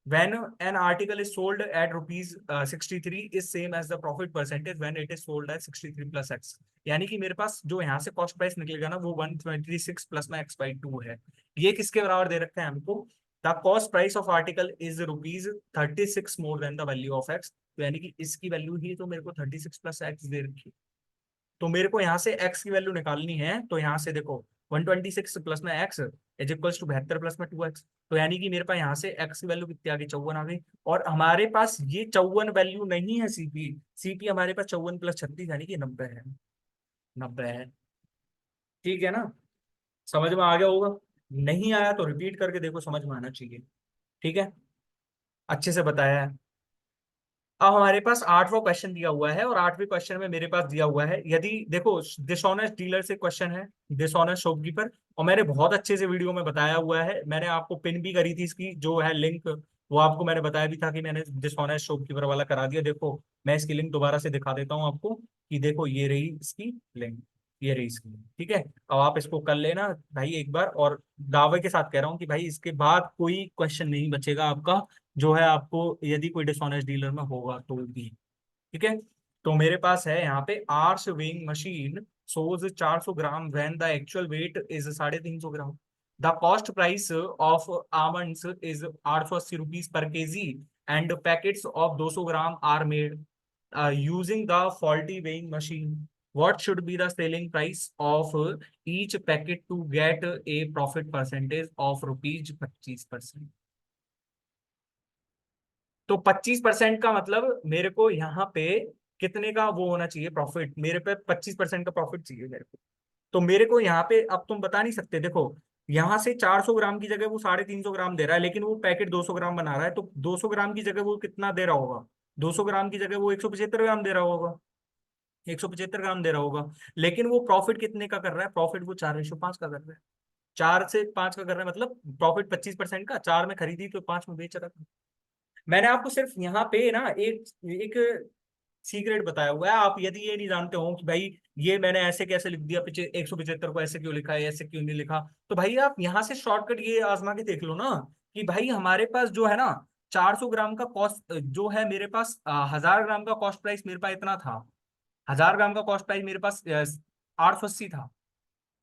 when an article is sold at rupees 63 is same as the profit percentage when it is sold at 63 plus x। यानी कि मेरे पास जो यहाँ से कॉस्ट प्राइस निकलेगा ना, वो 126 प्लस में x/2 है। ये किसके बराबर दे रखा है हमको, the cost price of article is rupees 36 more than the value of x. तो यानी कि इसकी वैल्यू ही तो मेरे को 36 प्लस एक्स दे रखी है। तो मेरे को यहाँ से x की वैल्यू निकालनी है, तो यहाँ से देखो 126 प्लस में x is equals to 72 plus में 2x। तो यानी कि मेरे पास यहाँ से x की वैल्यू कितनी आ गई, 54 आ गई। और हमारे पास ये 54 वैल्यू नहीं है सीपी, सीपी हमारे पास 54 प्लस 36 यानी कि 90 है, 90 है। ठीक है ना, समझ में आ गया होगा, नहीं आया तो रिपीट करके देखो, समझ में आना चाहिए। ठीक है, अच्छे से बताया है। अब हमारे पास आठवां क्वेश्चन दिया हुआ है, और आठवें क्वेश्चन में मेरे पास दिया हुआ है, यदि देखो डिसऑनेस्ट डीलर से क्वेश्चन है, डिसऑनेस्ट शॉपकीपर, और मैंने बहुत अच्छे से वीडियो में बताया हुआ है, मैंने आपको पिन भी करी थी इसकी जो है लिंक, वो आपको मैंने बताया भी था कि मैंने डिसऑनेस्ट शॉपकीपर वाला करा दिया। देखो मैं इसकी लिंक दोबारा से दिखा देता हूँ आपको कि देखो ये रही इसकी लिंक, ये रही इसकी link। ठीक है, अब आप इसको कर लेना भाई एक बार, और दावे के साथ कह रहा हूँ कि भाई इसके बाद कोई क्वेश्चन नहीं बचेगा आपका, जो है आपको यदि कोई डिसऑनेस्ट डीलर में होगा तो भी। ठीक है, तो मेरे पास है यहाँ पे ours weighing machine shows 400 gram when the actual weight is 350 gram. The cost price of almonds is 880 rupees per kg and packets of 200 gram are made using the faulty weighing machine. What should be the selling price of each packet to get a profit percentage of rupees 25%। तो 25% का मतलब मेरे को यहाँ पे कितने का वो होना चाहिए प्रॉफिट, मेरे पे 25% का प्रॉफिट चाहिए मेरे को। तो मेरे को यहाँ पे अब तुम बता नहीं सकते, देखो यहाँ से 400 ग्राम की जगह वो 350 ग्राम दे रहा है, लेकिन वो पैकेट 200 ग्राम बना रहा है, तो 200 ग्राम की जगह वो कितना दे रहा होगा, 200 ग्राम की जगह वो 175 ग्राम दे रहा होगा, 175 ग्राम दे रहा होगा। लेकिन वो प्रॉफिट कितने का कर रहा है, प्रॉफिट वो 4:5 का कर रहा है, 4 से 5 का कर रहा है, मतलब प्रॉफिट 25% का, 4 में खरीदी तो 5 में बेच रहा था। मैंने आपको सिर्फ यहाँ पे ना एक एक सीक्रेट बताया हुआ है, आप यदि ये नहीं जानते हो कि भाई ये मैंने ऐसे कैसे लिख दिया, 175 को ऐसे क्यों लिखा है, ऐसे क्यों नहीं लिखा, तो भाई आप यहाँ से शॉर्टकट ये आजमा के देख लो ना कि भाई हमारे पास जो है ना 400 ग्राम का कॉस्ट जो है, मेरे पास 1000 ग्राम का कॉस्ट प्राइस मेरे पास इतना था, 1000 ग्राम का कॉस्ट प्राइस मेरे पास 880 था।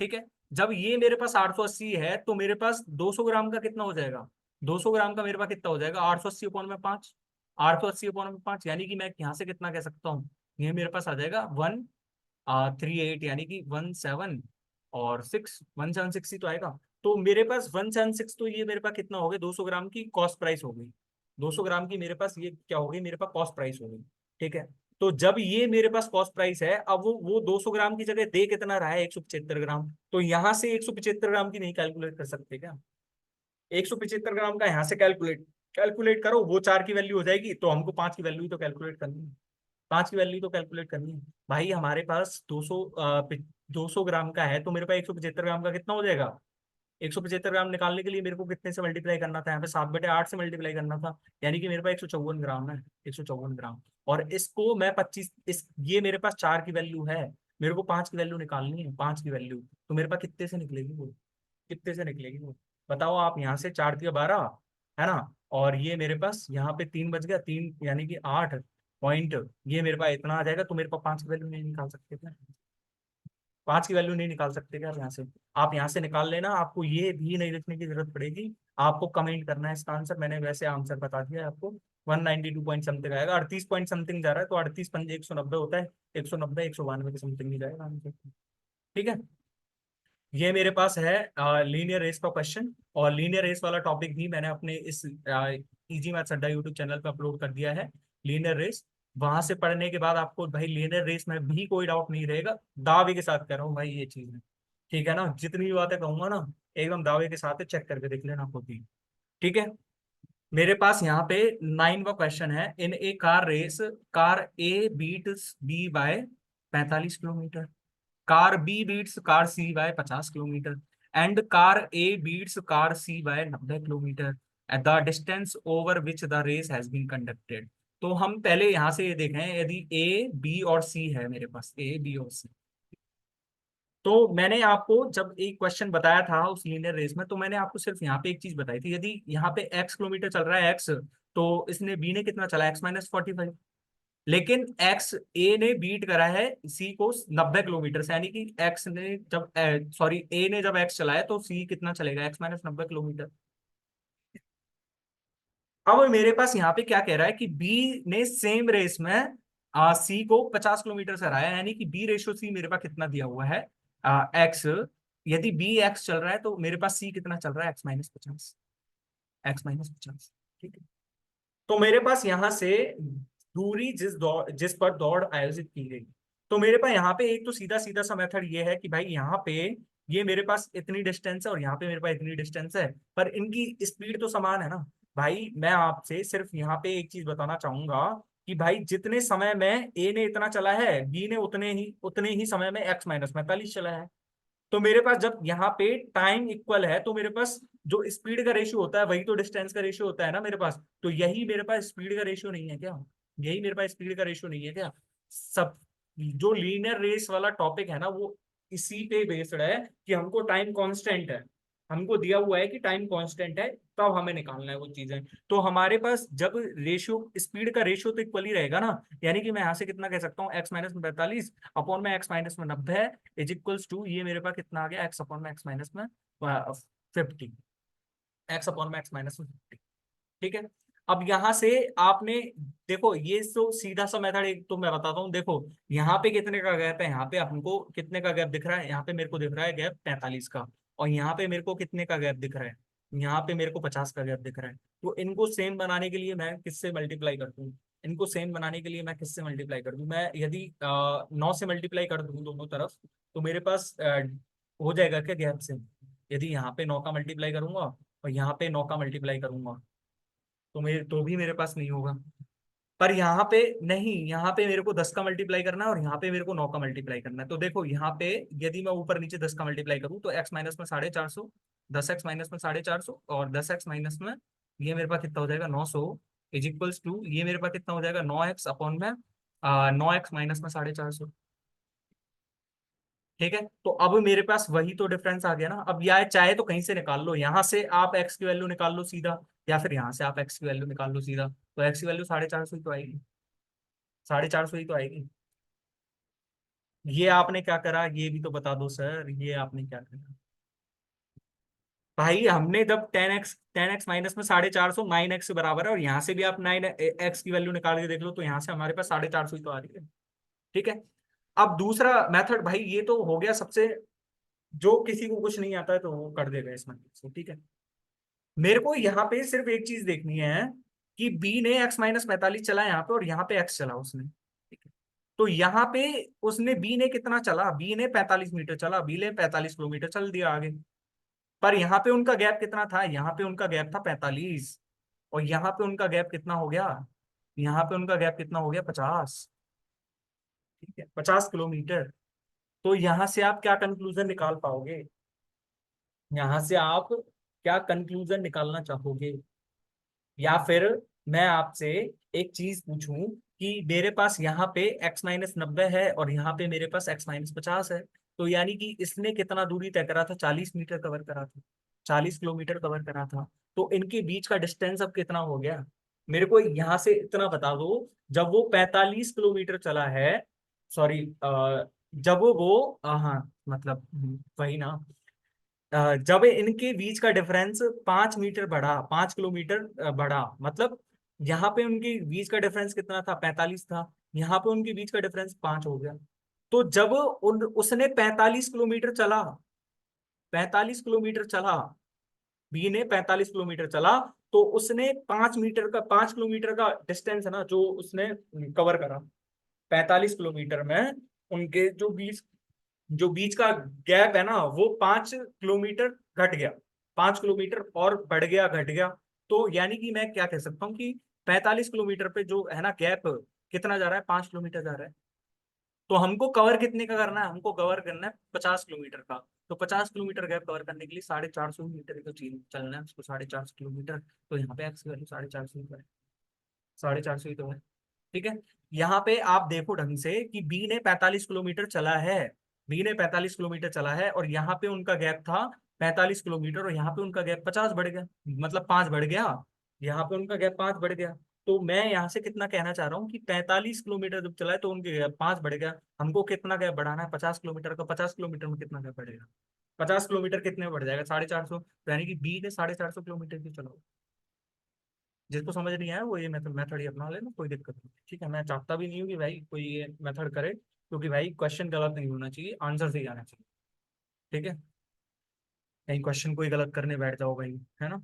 ठीक है, जब ये मेरे पास 880 है तो मेरे पास 200 ग्राम का कितना हो जाएगा, 200 ग्राम का मेरे पास कितना हो जाएगा, 880 अपॉन में 5, 880 अपॉन में 5, यानी कि मैं यहाँ से कितना कह सकता हूँ, ये मेरे पास आ जाएगा 138, यानी कि 17 और 6 1760 तो आएगा। तो मेरे पास 176, तो ये मेरे पास कितना हो गया, 200 ग्राम की कॉस्ट प्राइस हो गई, 200 ग्राम की मेरे पास ये क्या हो गई, मेरे पास कॉस्ट प्राइस हो गई। ठीक है, तो जब ये मेरे पास कॉस्ट प्राइस है, अब वो 200 ग्राम की जगह दे कितना रहा है, 175 ग्राम, तो यहां से 175 ग्राम की नहीं कैलकुलेट कर सकते क्या, 175 ग्राम का यहाँ से कैलकुलेट कैलकुलेट करो, वो 4 की वैल्यू हो जाएगी, तो हमको 5 की वैल्यू ही तो कैलकुलेट करनी है। 5 की वैल्यू तो कैलकुलेट करनी है। भाई हमारे पास 200 ग्राम का है, तो मेरे पास 175 ग्राम का कितना हो जाएगा? 175 ग्राम निकालने के लिए मेरे को कितने से मल्टीप्लाई करना था? यहाँ पे 7/8 से मल्टीप्लाई करना था, यानी कि मेरे पास 154 ग्राम है। 154 ग्राम। और इसको मैं 25, ये मेरे पास 4 की वैल्यू है, मेरे को 5 की वैल्यू निकालनी है, 5 की वैल्यू, तो मेरे पास कितने से निकलेगी वो? कितने से निकलेगी वो? बताओ आप। यहाँ से 4 × 12 है ना, और ये मेरे पास यहाँ पे 3 बच गया, 3 यानी कि 8 पॉइंट, ये मेरे पास इतना आ जाएगा। तो मेरे पास 5 की वैल्यू नहीं निकाल सकते क्या? 5 की वैल्यू नहीं निकाल सकते क्या आप यहाँ से? आप यहाँ से निकाल लेना, आपको ये भी नहीं लिखने की जरूरत पड़ेगी। आपको कमेंट करना है इसका आंसर, मैंने वैसे आंसर बता दिया है आपको। 192 पॉइंट समथिंग आएगा, 38 पॉइंट समथिंग जा रहा है, तो 38 पंजे 190 होता है। 190 192 के समथिंग ही जाएगा आंसर। ठीक है। ये मेरे पास है लीनियर रेस का क्वेश्चन, और लीनियर रेस वाला टॉपिक भी मैंने अपने इस इजी मैथ्स अड्डा यूट्यूब चैनल पे अपलोड कर दिया है। लीनियर रेस, वहां से पढ़ने के बाद आपको भाई लीनियर रेस में भी कोई डाउट नहीं रहेगा। दावे के साथ कह रहा हूँ भाई ये चीज है। ठीक है ना, जितनी भी बातें कहूंगा ना, एकदम दावे के साथ चेक करके देख लेना खुद ही। ठीक है। मेरे पास यहाँ पे 9 का क्वेश्चन है। In a car race, car A beats B by 45 kilometre, car B beats car C by 50 kilometre, and car A beats car C by 90 kilometre, at the distance over which the race has been conducted. तो हम पहले यहां से ये देखें, यदि A B और सी है, मेरे पास ए बी और सी, तो मैंने आपको जब एक क्वेश्चन बताया था उस लीनियर रेस में, तो मैंने आपको सिर्फ यहाँ पे एक चीज बताई थी, यदि यहाँ पे x किलोमीटर चल रहा है, x, तो इसने बी ने कितना चला, x-45। लेकिन एक्स ए ने बीट करा है सी को 90 किलोमीटर से, यानी कि एक्स ने जब सॉरी ए ने जब एक्स चलाया तो सी कितना चलेगा, x-90 किलोमीटर। अब मेरे पास यहाँ पे क्या कह रहा है कि बी ने सेम रेस में सी को 50 किलोमीटर से हराया, यानी कि बी रेशो सी मेरे पास कितना दिया हुआ है, एक्स। यदि बी एक्स चल रहा है तो मेरे पास सी कितना चल रहा है, x-50। x-50। ठीक है। तो मेरे पास यहां से दूरी जिस पर दौड़ आयोजित की गई, तो मेरे पास यहाँ पे एक तो सीधा सीधा सा मेथड ये है कि भाई यहाँ पे ये मेरे पास इतनी डिस्टेंस है और यहाँ पे मेरे पास इतनी डिस्टेंस है, पर इनकी स्पीड तो समान है ना। भाई मैं आपसे सिर्फ यहाँ पे एक चीज बताना चाहूंगा कि भाई जितने समय में ए ने इतना चला है, बी ने उतने ही समय में x-45 चला है। तो मेरे पास जब यहाँ पे टाइम इक्वल है, तो मेरे पास जो स्पीड का रेशियो होता है वही तो डिस्टेंस का रेशियो होता है ना मेरे पास। तो यही मेरे पास स्पीड का रेशियो नहीं है क्या? यही मेरे पास स्पीड का रेशियो नहीं है क्या? सब जो लीनियर रेस वाला टॉपिक है ना, वो इसी पे बेस्ड है कि हमको टाइम कांस्टेंट है, हमको दिया हुआ है कि टाइम कांस्टेंट है, तब हमें निकालना है वो चीजें। तो हमारे पास जब रेशियो, स्पीड का रेशियो तो इक्वल ही रहेगा ना, यानी कि मैं यहाँ से कितना कह सकता हूँ, x-45 अपॉन में x-90 है, इज इक्वल्स टू, ये मेरे पास कितना आ गया, x अपॉन में x-50, x अपॉन में x-50। ठीक है। अब यहां से आपने देखो, ये तो सीधा सा मेथड एक तो मैं बताता हूँ। देखो यहाँ पे कितने का गैप है, यहाँ पे हमको कितने का गैप दिख रहा है, यहाँ पे मेरे को दिख रहा है गैप 45 का, और यहाँ पे मेरे को कितने का गैप दिख रहा है, यहाँ पे मेरे को 50 का गैप दिख रहा है। तो इनको सेम बनाने के लिए मैं किससे मल्टीप्लाई कर दूँ? इनको सेम बनाने के लिए मैं किससे मल्टीप्लाई कर दूं? मैं यदि 9 से मल्टीप्लाई कर दूं दोनों तरफ, तो मेरे पास हो जाएगा क्या गैप से? यदि यहाँ पे 9 का मल्टीप्लाई करूंगा और यहाँ पे 9 का मल्टीप्लाई करूंगा, तो मेरे तो भी मेरे पास नहीं होगा। पर यहाँ पे नहीं, यहाँ पे मेरे को 10 का मल्टीप्लाई करना है और यहाँ पे मेरे को 9 का मल्टीप्लाई करना है। तो देखो यहाँ पे यदि मैं ऊपर नीचे 10 का मल्टीप्लाई करूँ, तो x- में 450, 10x- में 450, और 10x- में ये मेरे पास कितना हो जाएगा, 900, इज इक्वल्स टू, ये मेरे पास कितना हो जाएगा, 9x अपॉन में 9x- में 450। ठीक है। तो अब मेरे पास वही तो डिफरेंस आ गया ना। अब या चाहे तो कहीं से निकाल लो, यहाँ से आप x की वैल्यू निकाल लो सीधा, या फिर यहाँ से आप x की वैल्यू निकाल लो सीधा, तो x की वैल्यू 450 ही तो आएगी, 450 ही तो आएगी। ये आपने क्या करा, ये भी तो बता दो सर, ये आपने क्या करा? भाई हमने जब 10x- में 450 9x के बराबर है, और यहाँ से भी आप 9x की वैल्यू निकाल के देख लो, तो यहाँ से हमारे पास 450 ही तो आ रही है। ठीक है। अब दूसरा मेथड, भाई ये तो हो गया सबसे, जो किसी को कुछ नहीं आता है तो वो कर देगा इसमें से। ठीक है। मेरे को यहाँ पे सिर्फ एक चीज देखनी है कि बी ने x-45 चला यहाँ पे, और यहाँ पे x चला उसने। ठीक है। तो यहाँ पे उसने, बी ने कितना चला, बी ने 45 मीटर चला, बी ने 45 किलोमीटर चल दिया आगे। पर यहाँ पे उनका गैप कितना था, यहाँ पे उनका गैप था 45, और यहाँ पे उनका गैप कितना हो गया, यहाँ पे उनका गैप कितना हो गया 50। ठीक है, 50 किलोमीटर। तो यहाँ से आप क्या कंक्लूजन निकाल पाओगे, यहाँ से आप क्या कंक्लूजन निकालना चाहोगे? या फिर मैं आपसे एक चीज पूछूं कि मेरे पास यहाँ पे x-90 है और यहाँ पे मेरे पास x-50 है, तो यानी कि इसने कितना दूरी तय करा था, 40 मीटर कवर करा था, 40 किलोमीटर कवर करा था। तो इनके बीच का डिस्टेंस अब कितना हो गया, मेरे को यहाँ से इतना बता दो। जब वो 45 किलोमीटर चला है, सॉरी, जब वो हाँ मतलब वही ना, जब इनके बीच का डिफरेंस 5 मीटर बढ़ा, 5 किलोमीटर बढ़ा, मतलब यहाँ पे उनके बीच का डिफरेंस कितना था, 45 था, यहाँ पे उनके बीच का डिफरेंस 5 हो गया। तो जब उसने 45 किलोमीटर चला, 45 किलोमीटर चला, बी ने 45 किलोमीटर चला, तो उसने 5 मीटर का, 5 किलोमीटर का डिस्टेंस है ना जो उसने कवर करा, 45 किलोमीटर में उनके जो बीच का गैप है ना वो 5 किलोमीटर घट गया, 5 किलोमीटर और बढ़ गया, घट गया। तो यानी कि मैं क्या कह सकता हूँ कि 45 किलोमीटर पे जो है ना गैप कितना जा रहा है, 5 किलोमीटर जा रहा है। तो हमको कवर कितने का करना है, हमको कवर करना है 50 किलोमीटर का। तो 50 किलोमीटर गैप कवर करने के लिए 450 मीटर का चलना है उसको, 450 किलोमीटर। तो यहाँ पे एक्स की वैल्यू 450 ही तो है, 450 ही तो है। ठीक है, यहाँ पे आप देखो ढंग से कि बी ने 45 किलोमीटर चला है, बी ने 45 किलोमीटर चला है, और यहाँ पे उनका गैप था 45 किलोमीटर, और यहाँ पे उनका गैप 50 बढ़ गया, मतलब 5 बढ़ गया, यहाँ पे उनका गैप 5 बढ़ गया। तो मैं यहाँ से कितना कहना चाह रहा हूँ कि 45 किलोमीटर जब चला है तो उनके गैप 5 बढ़ गया। हमको कितना गैप बढ़ाना है, 50 किलोमीटर का, 50 किलोमीटर में कितना गैप बढ़ेगा, 50 किलोमीटर कितने में बढ़ जाएगा, 450। तो यानी कि बी ने 450 किलोमीटर की चला। जिसको समझ नहीं आया वो ये मेथड ही अपना लेना, कोई दिक्कत नहीं। ठीक है, मैं चाहता भी नहीं हूँ कि भाई कोई ये मेथड करे, क्योंकि भाई क्वेश्चन गलत नहीं होना चाहिए, आंसर सही आना चाहिए। ठीक है, कहीं क्वेश्चन कोई गलत करने बैठ जाओ भाई, है ना।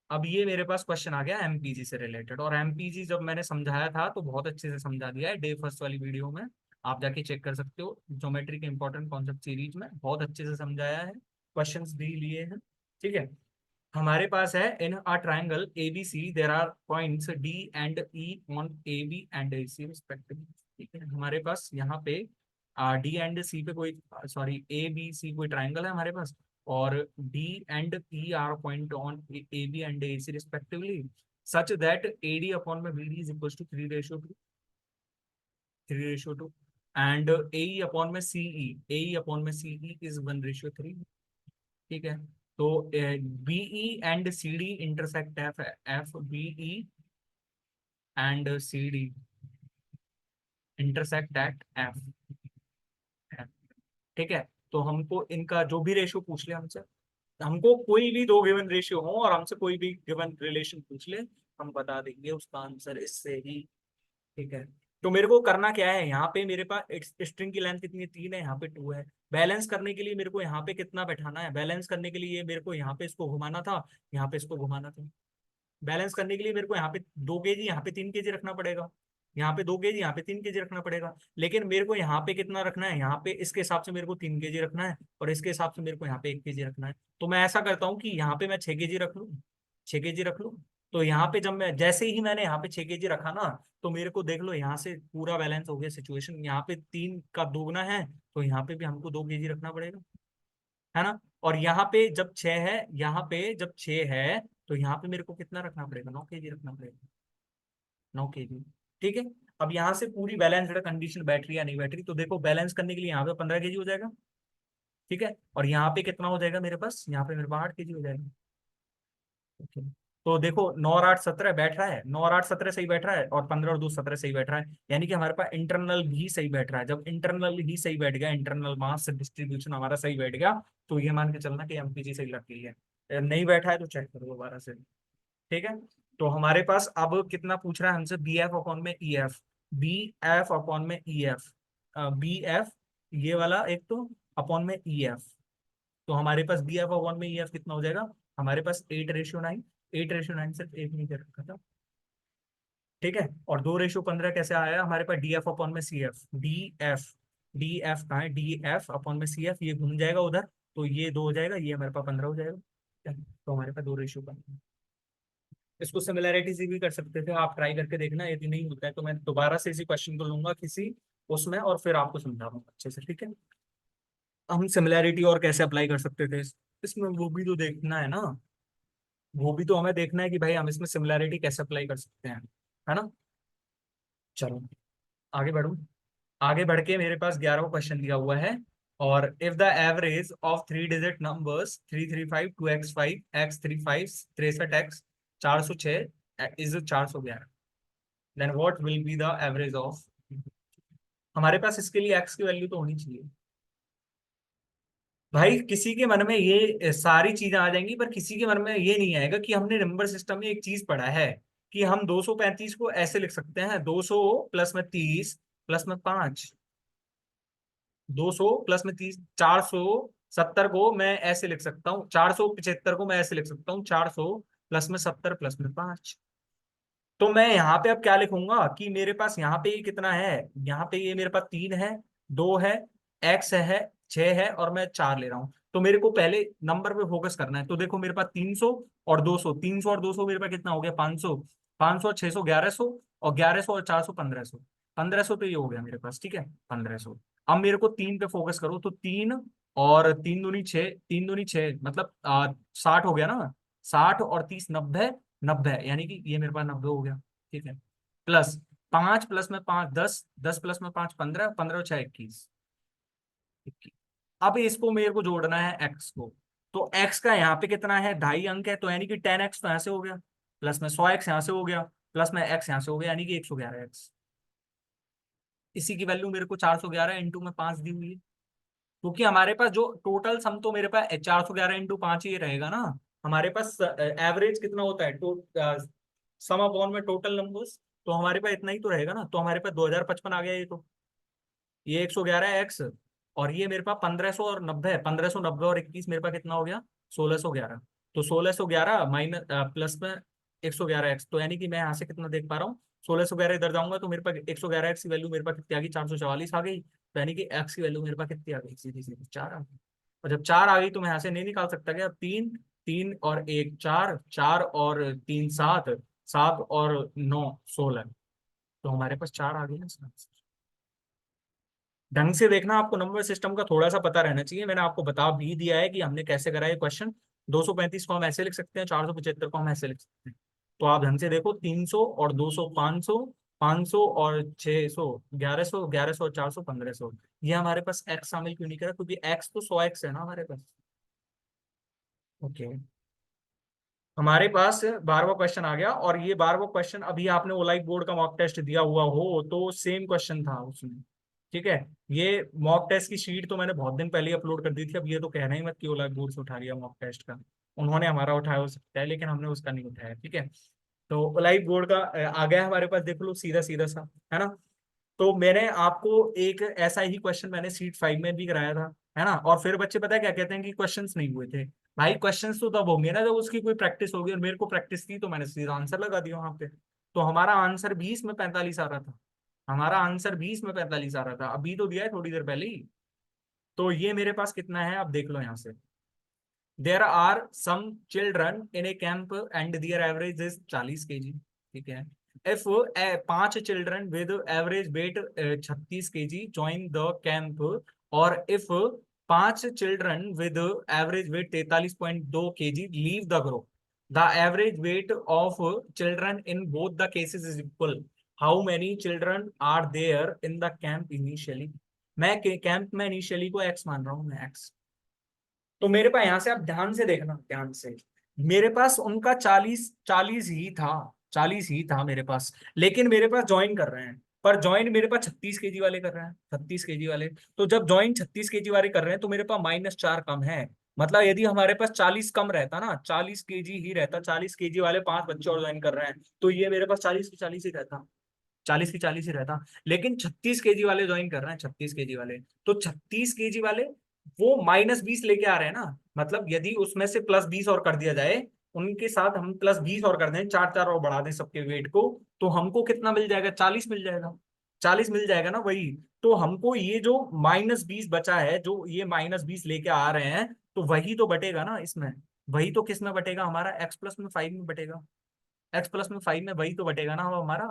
अब ये मेरे पास क्वेश्चन आ गया एमपीजी से रिलेटेड, और एमपीजी जब मैंने समझाया था तो बहुत अच्छे से समझा दिया है डे फर्स्ट वाली वीडियो में, आप जाके चेक कर सकते हो, ज्योमेट्री के इंपॉर्टेंट कॉन्सेप्ट सीरीज में बहुत अच्छे से समझाया है, क्वेश्चंस भी लिए हैं। ठीक है, हमारे पास है in a triangle ABC there are points D and E on A B and A C respectively. ठीक है, हमारे पास यहाँ पे डी एंड सी पे कोई, सॉरी ए बी सी कोई ट्रायंगल है हमारे पास, और D and E are point on A B and A C respectively, such that A D upon में B D is equal to 3:2, 3:2, and A E upon में C ई, ए E upon में C E is 1:3। ठीक है, तो BE and C D intersect F, F BE and C D intersect at F. ठीक है, तो हमको इनका जो भी रेशियो पूछ ले हमसे, हमको कोई भी दो गिवन रेशियो हो और हमसे कोई भी गिवन रिलेशन पूछ ले, हम बता देंगे उसका आंसर इससे ही। ठीक है, तो मेरे को करना क्या है, यहाँ पे मेरे पास स्ट्रिंग की लेंथ कितनी है, 3 है, यहाँ पे 2 है। बैलेंस करने के लिए मेरे को यहाँ पे कितना बैठाना है, बैलेंस करने के लिए मेरे को यहाँ पे इसको घुमाना था, यहाँ पे इसको घुमाना था। बैलेंस करने के लिए मेरे को यहाँ पे 2 kg, यहाँ पे 3 kg रखना पड़ेगा, यहाँ पे 2 kg, यहाँ पे 3 kg रखना पड़ेगा। लेकिन मेरे को यहाँ पे कितना रखना है, यहाँ पे इसके हिसाब से मेरे को 3 kg रखना है, और इसके हिसाब से मेरे को यहाँ पे 1 kg रखना है। तो मैं ऐसा करता हूँ कि यहाँ पे मैं 6 kg रख लूँ, 6 kg रख लूँ। तो यहाँ पे जब मैं, जैसे ही मैंने यहाँ पे 6 kg रखा ना, तो मेरे को देख लो यहाँ से पूरा बैलेंस हो गया सिचुएशन, यहाँ पे 3 का दोगुना है, तो यहाँ पे भी हमको 2 kg रखना पड़ेगा, है ना। और यहाँ पे जब 6 है, यहाँ पे जब 6 है, तो यहाँ पे मेरे को कितना रखना पड़ेगा, 9 kg रखना पड़ेगा, 9 kg। ठीक है, अब यहाँ से पूरी बैलेंस्ड कंडीशन बैठ रही या नहीं बैठ रही, तो देखो बैलेंस करने के लिए यहाँ पे 15 kg हो जाएगा। ठीक है, और यहाँ पे कितना हो जाएगा मेरे पास, यहाँ पे मेरे पास 8 kg हो जाएगा। ओके, तो देखो 9 और 8 17 बैठ रहा है, 9 और 8 17 सही बैठ रहा है, और 15 और 2 17 सही बैठ रहा है, यानी कि हमारे पास इंटरनल भी सही बैठ रहा है। जब इंटरनल ही सही बैठ गया, इंटरनल मास डिस्ट्रीब्यूशन हमारा सही बैठ गया, तो ये मान के चलना कि एमपीजी सही लग गई है। नहीं बैठा है तो चेक करो दोबारा से। ठीक है, तो हमारे पास अब कितना पूछ रहा है हमसे, बी एफ अपॉन में E F, B F upon में ई एफ, बी एफ ये वाला एक, तो अपॉन में ई एफ। तो हमारे पास बी एफ अपॉन में ई एफ कितना हो जाएगा, हमारे पास 8:9, 8:9 सिर्फ एक नहीं दे रखा था। ठीक है, और 2:15 कैसे आया हमारे पास, डी एफ अपॉन में C F, D F, D F कहाँ है, डी एफ अपॉन में सी एफ, ये घूम जाएगा उधर, तो ये 2 हो जाएगा, ये हमारे पास 15 हो जाएगा, ठीक है? तो हमारे पास 2 रेशियो का। इसको सिमिलैरिटी से भी कर सकते थे, आप ट्राई करके देखना, यदि नहीं होता है तो मैं दोबारा से इसी क्वेश्चन को लूंगा किसी उसमें और फिर आपको समझा दूंगा अच्छे से, ठीक है? हम सिमिलैरिटी और कैसे अप्लाई कर सकते थे इसमें, वो भी तो देखना है ना। वो भी तो हमें देखना है कि भाई हम इसमें सिमिलैरिटी कैसे अप्लाई कर सकते हैं, है ना? चलो आगे बढ़ू। आगे बढ़ के मेरे पास 11वां क्वेश्चन दिया हुआ है। और if the average of 3 digit numbers 335 2x5 x35 63x 406 is 411, then what will be the average of. हमारे पास इसके लिए x की वैल्यू तो होनी चाहिए। भाई किसी के मन में ये सारी चीजें आ जाएंगी, पर किसी के मन में ये नहीं आएगा कि हमने नंबर सिस्टम में एक चीज पढ़ा है कि हम 235 को ऐसे लिख सकते हैं, 200 प्लस में 30 प्लस में 5, 200 प्लस में 30, 470 को मैं ऐसे लिख सकता हूँ, 475 को मैं ऐसे लिख सकता हूँ, 400 प्लस में 70 प्लस में 5। तो मैं यहाँ पे अब क्या लिखूंगा कि मेरे पास यहाँ पे ये कितना है, यहाँ पे ये मेरे पास 3 है, 2 है, एक्स है, 6 है, और मैं 4 ले रहा हूँ। तो मेरे को पहले नंबर पे फोकस करना है। तो देखो मेरे पास 300 और 200, 300 और 200 मेरे पास कितना हो गया, 500, 500 और 600 1100, और 1100 और 400 1500, 1500 तो ये हो गया मेरे पास, ठीक है? 1500। अब मेरे को 3 पे फोकस करो, तो 3 और 3 दूनी 6, 3 दूनी 6 मतलब 60 हो गया ना, 60 और 30 90, 90 यानी कि ये मेरे पास 90 हो गया, ठीक है? प्लस 5 प्लस में 5 10, 10 प्लस में 5 15, 15 और 6 21, 21। अब इसको मेरे को जोड़ना है एक्स को। तो एक्स का यहाँ पे कितना है, 2.5 अंक है, तो यानी कि 10x तो यहाँ से हो गया, प्लस में 100x यहाँ से हो गया, प्लस में x यहाँ से हो गया, यानी कि 111x। इसी की वैल्यू मेरे को 411 इंटू में 5 दी हुई है, क्योंकि हमारे पास जो टोटल सम तो मेरे पास 411 इंटू 5 ही रहेगा ना। हमारे पास एवरेज कितना होता है, सम अपॉन में टोटल नंबर्स, तो हमारे पास इतना ही तो रहेगा ना। तो हमारे पास 2055 आ गया ये तो, ये 111x, और ये मेरे पास 1500 और 90, 1590 और 21 मेरे पास कितना हो गया, 1611। तो 1611 माइनस प्लस में 111x, तो यानी कि मैं यहाँ से कितना देख पा रहा हूँ, 1611 इधर जाऊंगा तो मेरे पास 111x की वैल्यू मेरे पास कितनी आ गई, 444 आ गई। तो यानी कि x की वैल्यू मेरे पास कितनी आ गई, सीधी सीधी 4 आ गई। और जब 4 आ गई तो मैं यहाँ से नहीं निकाल सकता क्या, 3, 3 और 1 4, 4 और 3 7, 7 और 9 16, तो हमारे पास 4 आ गई ना इसका। ढंग से देखना, आपको नंबर सिस्टम का थोड़ा सा पता रहना चाहिए। मैंने आपको बता भी दिया है कि हमने कैसे करा है क्वेश्चन। 235 को हम ऐसे लिख सकते हैं, 475 को हम ऐसे लिख सकते हैं। तो आप ढंग से देखो, 300 और 200 500, 500 और 600 1100, 1100 और 400 1500। ये हमारे पास एक्स शामिल क्यों नहीं करा, क्योंकि एक्स तो 100x है ना हमारे पास। ओके, हमारे पास 12वां क्वेश्चन आ गया। और ये 12वां क्वेश्चन अभी आपने ओलाइट बोर्ड का मॉक टेस्ट दिया हुआ हो तो सेम क्वेश्चन था उसमें, ठीक है? ये मॉक टेस्ट की शीट तो मैंने बहुत दिन पहले अपलोड कर दी थी। अब ये तो कहना ही मत कि ओलाइट बोर्ड से उठा लिया मॉक टेस्ट का, उन्होंने हमारा उठाया हो सकता है, लेकिन हमने उसका नहीं उठाया, ठीक है? तो ओलाइट बोर्ड का आ गया हमारे पास, देख लो सीधा सीधा सा, है ना? तो मैंने आपको एक ऐसा ही क्वेश्चन मैंने सीट 5 में भी कराया था, है ना? और फिर बच्चे पता है क्या कहते हैं कि क्वेश्चंस नहीं हुए थे। भाई क्वेश्चंस तो तब होंगे ना जब उसकी कोई प्रैक्टिस होगी, और मेरे को प्रैक्टिस थी तो मैंने सीधा आंसर लगा दिया वहां पे। तो हमारा आंसर 20 में 45 आ रहा था, हमारा आंसर 20 में 45 आ रहा था, अभी तो दिया है थोड़ी देर पहले ही। तो ये मेरे पास कितना है, आप देख लो यहाँ से। There are some children in a camp and their average is 40 kg, ठीक है? If 5 children with average weight 36 kg join the camp, और if 5 children with average weight 43.2 kg leave the group, the average weight of children in both the cases is equal, how many children are there in the camp initially. मैं camp में initially को X मान रहा हूँ, मैं x. तो मेरे पास यहां से आप ध्यान से देखना, ध्यान से, मेरे पास उनका 40 40 ही था, 40 ही था मेरे पास, लेकिन मेरे पास ज्वाइन कर रहे हैं, पर ज्वाइन मेरे पास 36 kg वाले कर रहे हैं, 36 kg वाले। तो जब ज्वाइन 36 kg वाले कर रहे हैं तो मेरे पास -4 कम है। मतलब यदि हमारे पास 40 कम रहता ना, 40 kg ही रहता, 40 kg वाले 5 बच्चे और ज्वाइन कर रहे हैं, तो ये मेरे पास 40 की 40 ही रहता, 40 की 40 ही रहता। लेकिन 36 kg वाले ज्वाइन कर रहे हैं, 36 kg वाले, तो 36 kg वाले वो -20 लेके आ रहे हैं ना। मतलब यदि उसमें से +20 और कर दिया जाए, उनके साथ हम +20 और कर दें, 4 4 और बढ़ा दें सबके वेट को, तो हमको कितना मिल जाएगा, 40 मिल जाएगा, 40 मिल जाएगा ना वही। तो हमको ये जो -20 बचा है, जो ये -20 लेके आ रहे हैं, तो वही तो बटेगा ना इसमें, वही तो किस में बटेगा हमारा, x+5 में बटेगा, x+5 में वही तो बटेगा ना हमारा।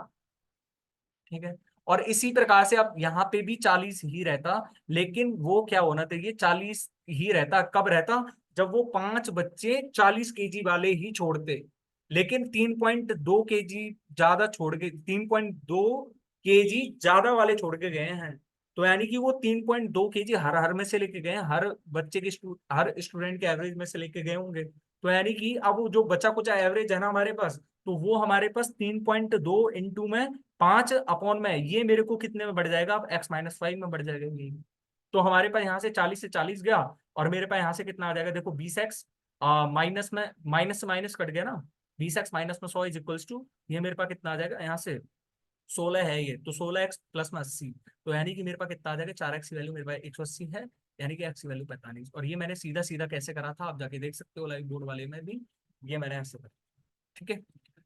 ठीक है। और इसी प्रकार से अब यहाँ पे भी 40 ही रहता, लेकिन वो क्या होना चाहिए, 40 ही रहता, कब रहता, जब वो 5 बच्चे 40 kg वाले ही छोड़ते, लेकिन 3.2 kg ज्यादा छोड़ के, 3.2 kg ज्यादा वाले छोड़ के गए हैं। तो यानी कि वो 3.2 kg हर हर में से लेके गए हैं, हर बच्चे के हर स्टूडेंट के एवरेज में से लेके गए होंगे। तो यानी कि अब वो जो बचा कुचा एवरेज है ना हमारे पास, तो वो हमारे पास 3.2 इंटू में 5 अपॉन में, ये मेरे को कितने में बढ़ जाएगा, अब x-5 में बढ़ जाएगा ये। तो हमारे पास यहाँ से 40 से 40 गया, और मेरे पास यहाँ से कितना आ जाएगा, देखो 20x, माइनस में माइनस से माइनस कट गया ना, 20x माइनस में 100 इज इक्वल्स टू, ये मेरे पास कितना आ जाएगा यहाँ से, 16 है ये, तो 16x प्लस में 80, तो यानी कि मेरे पास कितना आ जाएगा, 4x की वैल्यू मेरे पास 180 है, यानी कि x की वैल्यू 45। और ये मैंने सीधा सीधा कैसे करा था, आप जाके देख सकते हो लाइव बोर्ड वाले में भी, ये मैंने ऐसे करा। ठीक है।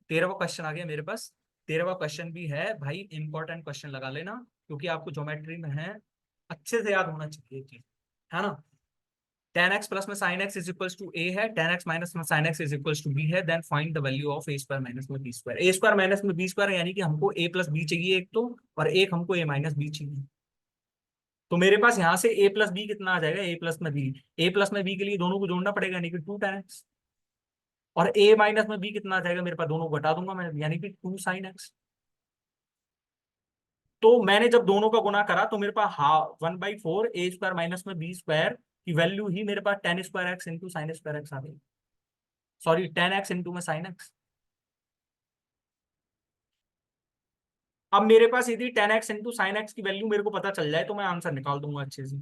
13वां क्वेश्चन आ गया मेरे पास। 13वां क्वेश्चन भी है भाई, इंपॉर्टेंट क्वेश्चन लगा लेना, क्योंकि आपको ज्योमेट्री में है, अच्छे से याद होना चाहिए चीज, है ना। tan x प्लस में sin x is equals to a है, tan x माइनस में sin x is equals to b है, then find the value of a square minus में b square. a square minus में b स्क्वायर यानी कि हमको a प्लस b चाहिए एक तो, और एक हमको a माइनस b चाहिए। तो मेरे पास यहाँ से a प्लस b कितना आ जाएगा, a प्लस में b, a प्लस में b के लिए दोनों को जोड़ना पड़ेगा, यानी कि 2 tan x, और a माइनस में b कितना आ जाएगा मेरे पास, दोनों को घटा दूंगा मैं, यानी कि 2 sin x। तो मैंने जब दोनों का गुना करा तो मेरे पास 1/4 a स्क्वायर माइनस में b स्क्वायर की वैल्यू ही मेरे पास tan² x into sin² x आ गई, सॉरी tan x इंटू में sin x। अब मेरे पास यदि tan x into sin x की वैल्यू मेरे को पता चल जाए तो मैं आंसर निकाल दूंगा अच्छे से,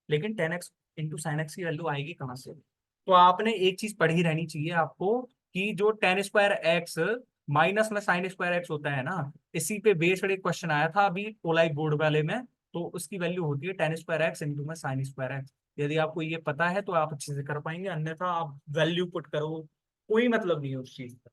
लेकिन tan x into sin x की वैल्यू आएगी कहाँ से। तो आपने एक चीज पढ़ी रहनी चाहिए आपको, कि जो tan² x माइनस में sin² x होता है ना, इसी पे बेस्ड एक क्वेश्चन आया था अभी ओलाइट बोर्ड वाले में, तो उसकी वैल्यू होती है tan² x इंटू में sin²x। यदि आपको ये पता है तो आप अच्छे से कर पाएंगे, अन्यथा आप वैल्यू पुट करो, कोई मतलब नहीं है उस चीज का,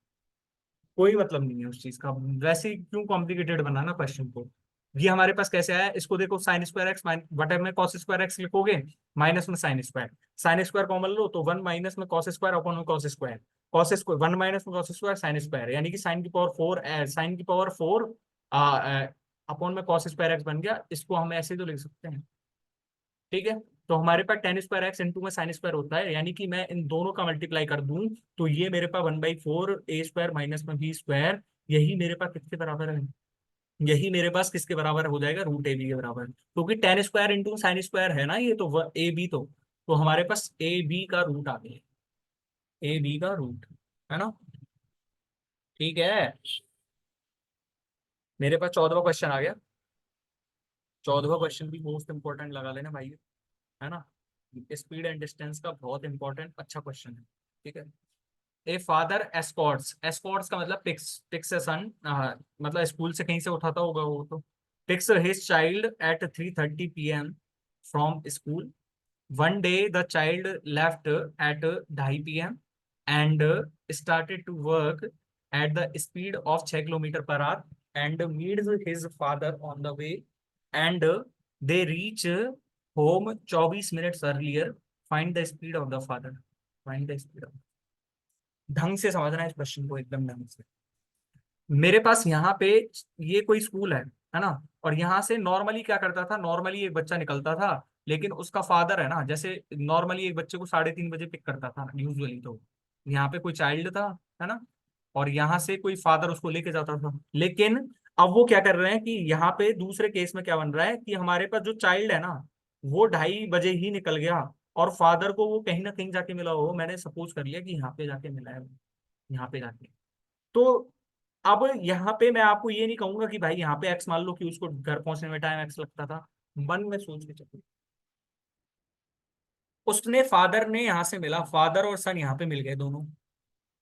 कोई मतलब नहीं है उस चीज का, वैसे ही क्यों कॉम्प्लिकेटेड बनाना क्वेश्चन को। ये हमारे पास कैसे आया, इसको देखो sin² x बटे में cos² x लिखोगे, माइनस में sin² कॉमन लो तो 1 माइनस में cos² अपॉन में cos², 1 माइनस में cos² sin², यानी कि sin की पावर 4 अपॉन में cos²x बन गया, इसको हम ऐसे तो लिख सकते हैं। ठीक है। तो हमारे पास tan² x इंटू में sin² होता है, यानी कि मैं इन दोनों का मल्टीप्लाई कर दूं तो ये मेरे पास 1/4 a² माइनस में b², यही मेरे पास किसके बराबर है, यही मेरे पास किसके बराबर हो जाएगा, √ab के बराबर, क्योंकि tan² इंटू sin² है ना ये, तो ए बी, तो हमारे पास ए बी का रूट आ गया, ए बी का रूट, है ना। ठीक है। मेरे पास 14वां क्वेश्चन आ गया। 14वां क्वेश्चन भी मोस्ट इंपॉर्टेंट लगा लेना भाई, है ना, स्पीड एंड डिस्टेंस का बहुत इंपॉर्टेंट अच्छा क्वेश्चन है। ठीक है। ए फादर एस्कॉर्ट्स, एस्कॉर्ट्स का मतलब पिक्स ए सन, मतलब स्कूल से कहीं से उठाता होगा वो तो, picks his child at 3:30 p.m. From school. One day the child left at 2:30 p.m. and started to work at the speed of 6 kilometer per hour and meets his father on the way, and they reach home 24 minutes earlier. Find the speed of the father. Find the speed of, ढंग से समझना है इस question को, एकदम ढंग से। मेरे पास यहाँ पे ये कोई स्कूल है ना, और यहाँ से नॉर्मली क्या करता था, नॉर्मली एक बच्चा निकलता था, लेकिन उसका फादर है ना, जैसे नॉर्मली एक बच्चे को 3:30 बजे पिक करता था यूजुअली, तो यहाँ पे कोई चाइल्ड था, है ना, और यहाँ से कोई फादर उसको लेके जाता था। लेकिन अब वो क्या कर रहे हैं कि यहाँ पे दूसरे केस में क्या बन रहा है कि हमारे पास जो चाइल्ड है ना, वो 2:30 बजे ही निकल गया, और फादर को वो कहीं ना कहीं जाके मिला हो, मैंने सपोज कर लिया कि यहाँ पे जाके मिला है, यहाँ पे जाके। तो अब यहाँ पे मैं आपको ये नहीं कहूंगा कि भाई यहाँ पे एक्स मान लो कि उसको घर पहुंचने में टाइम एक्स लगता था, मन में सोच के चलो, उसने फादर ने यहाँ से मिला, फादर और सन यहाँ पे मिल गए दोनों,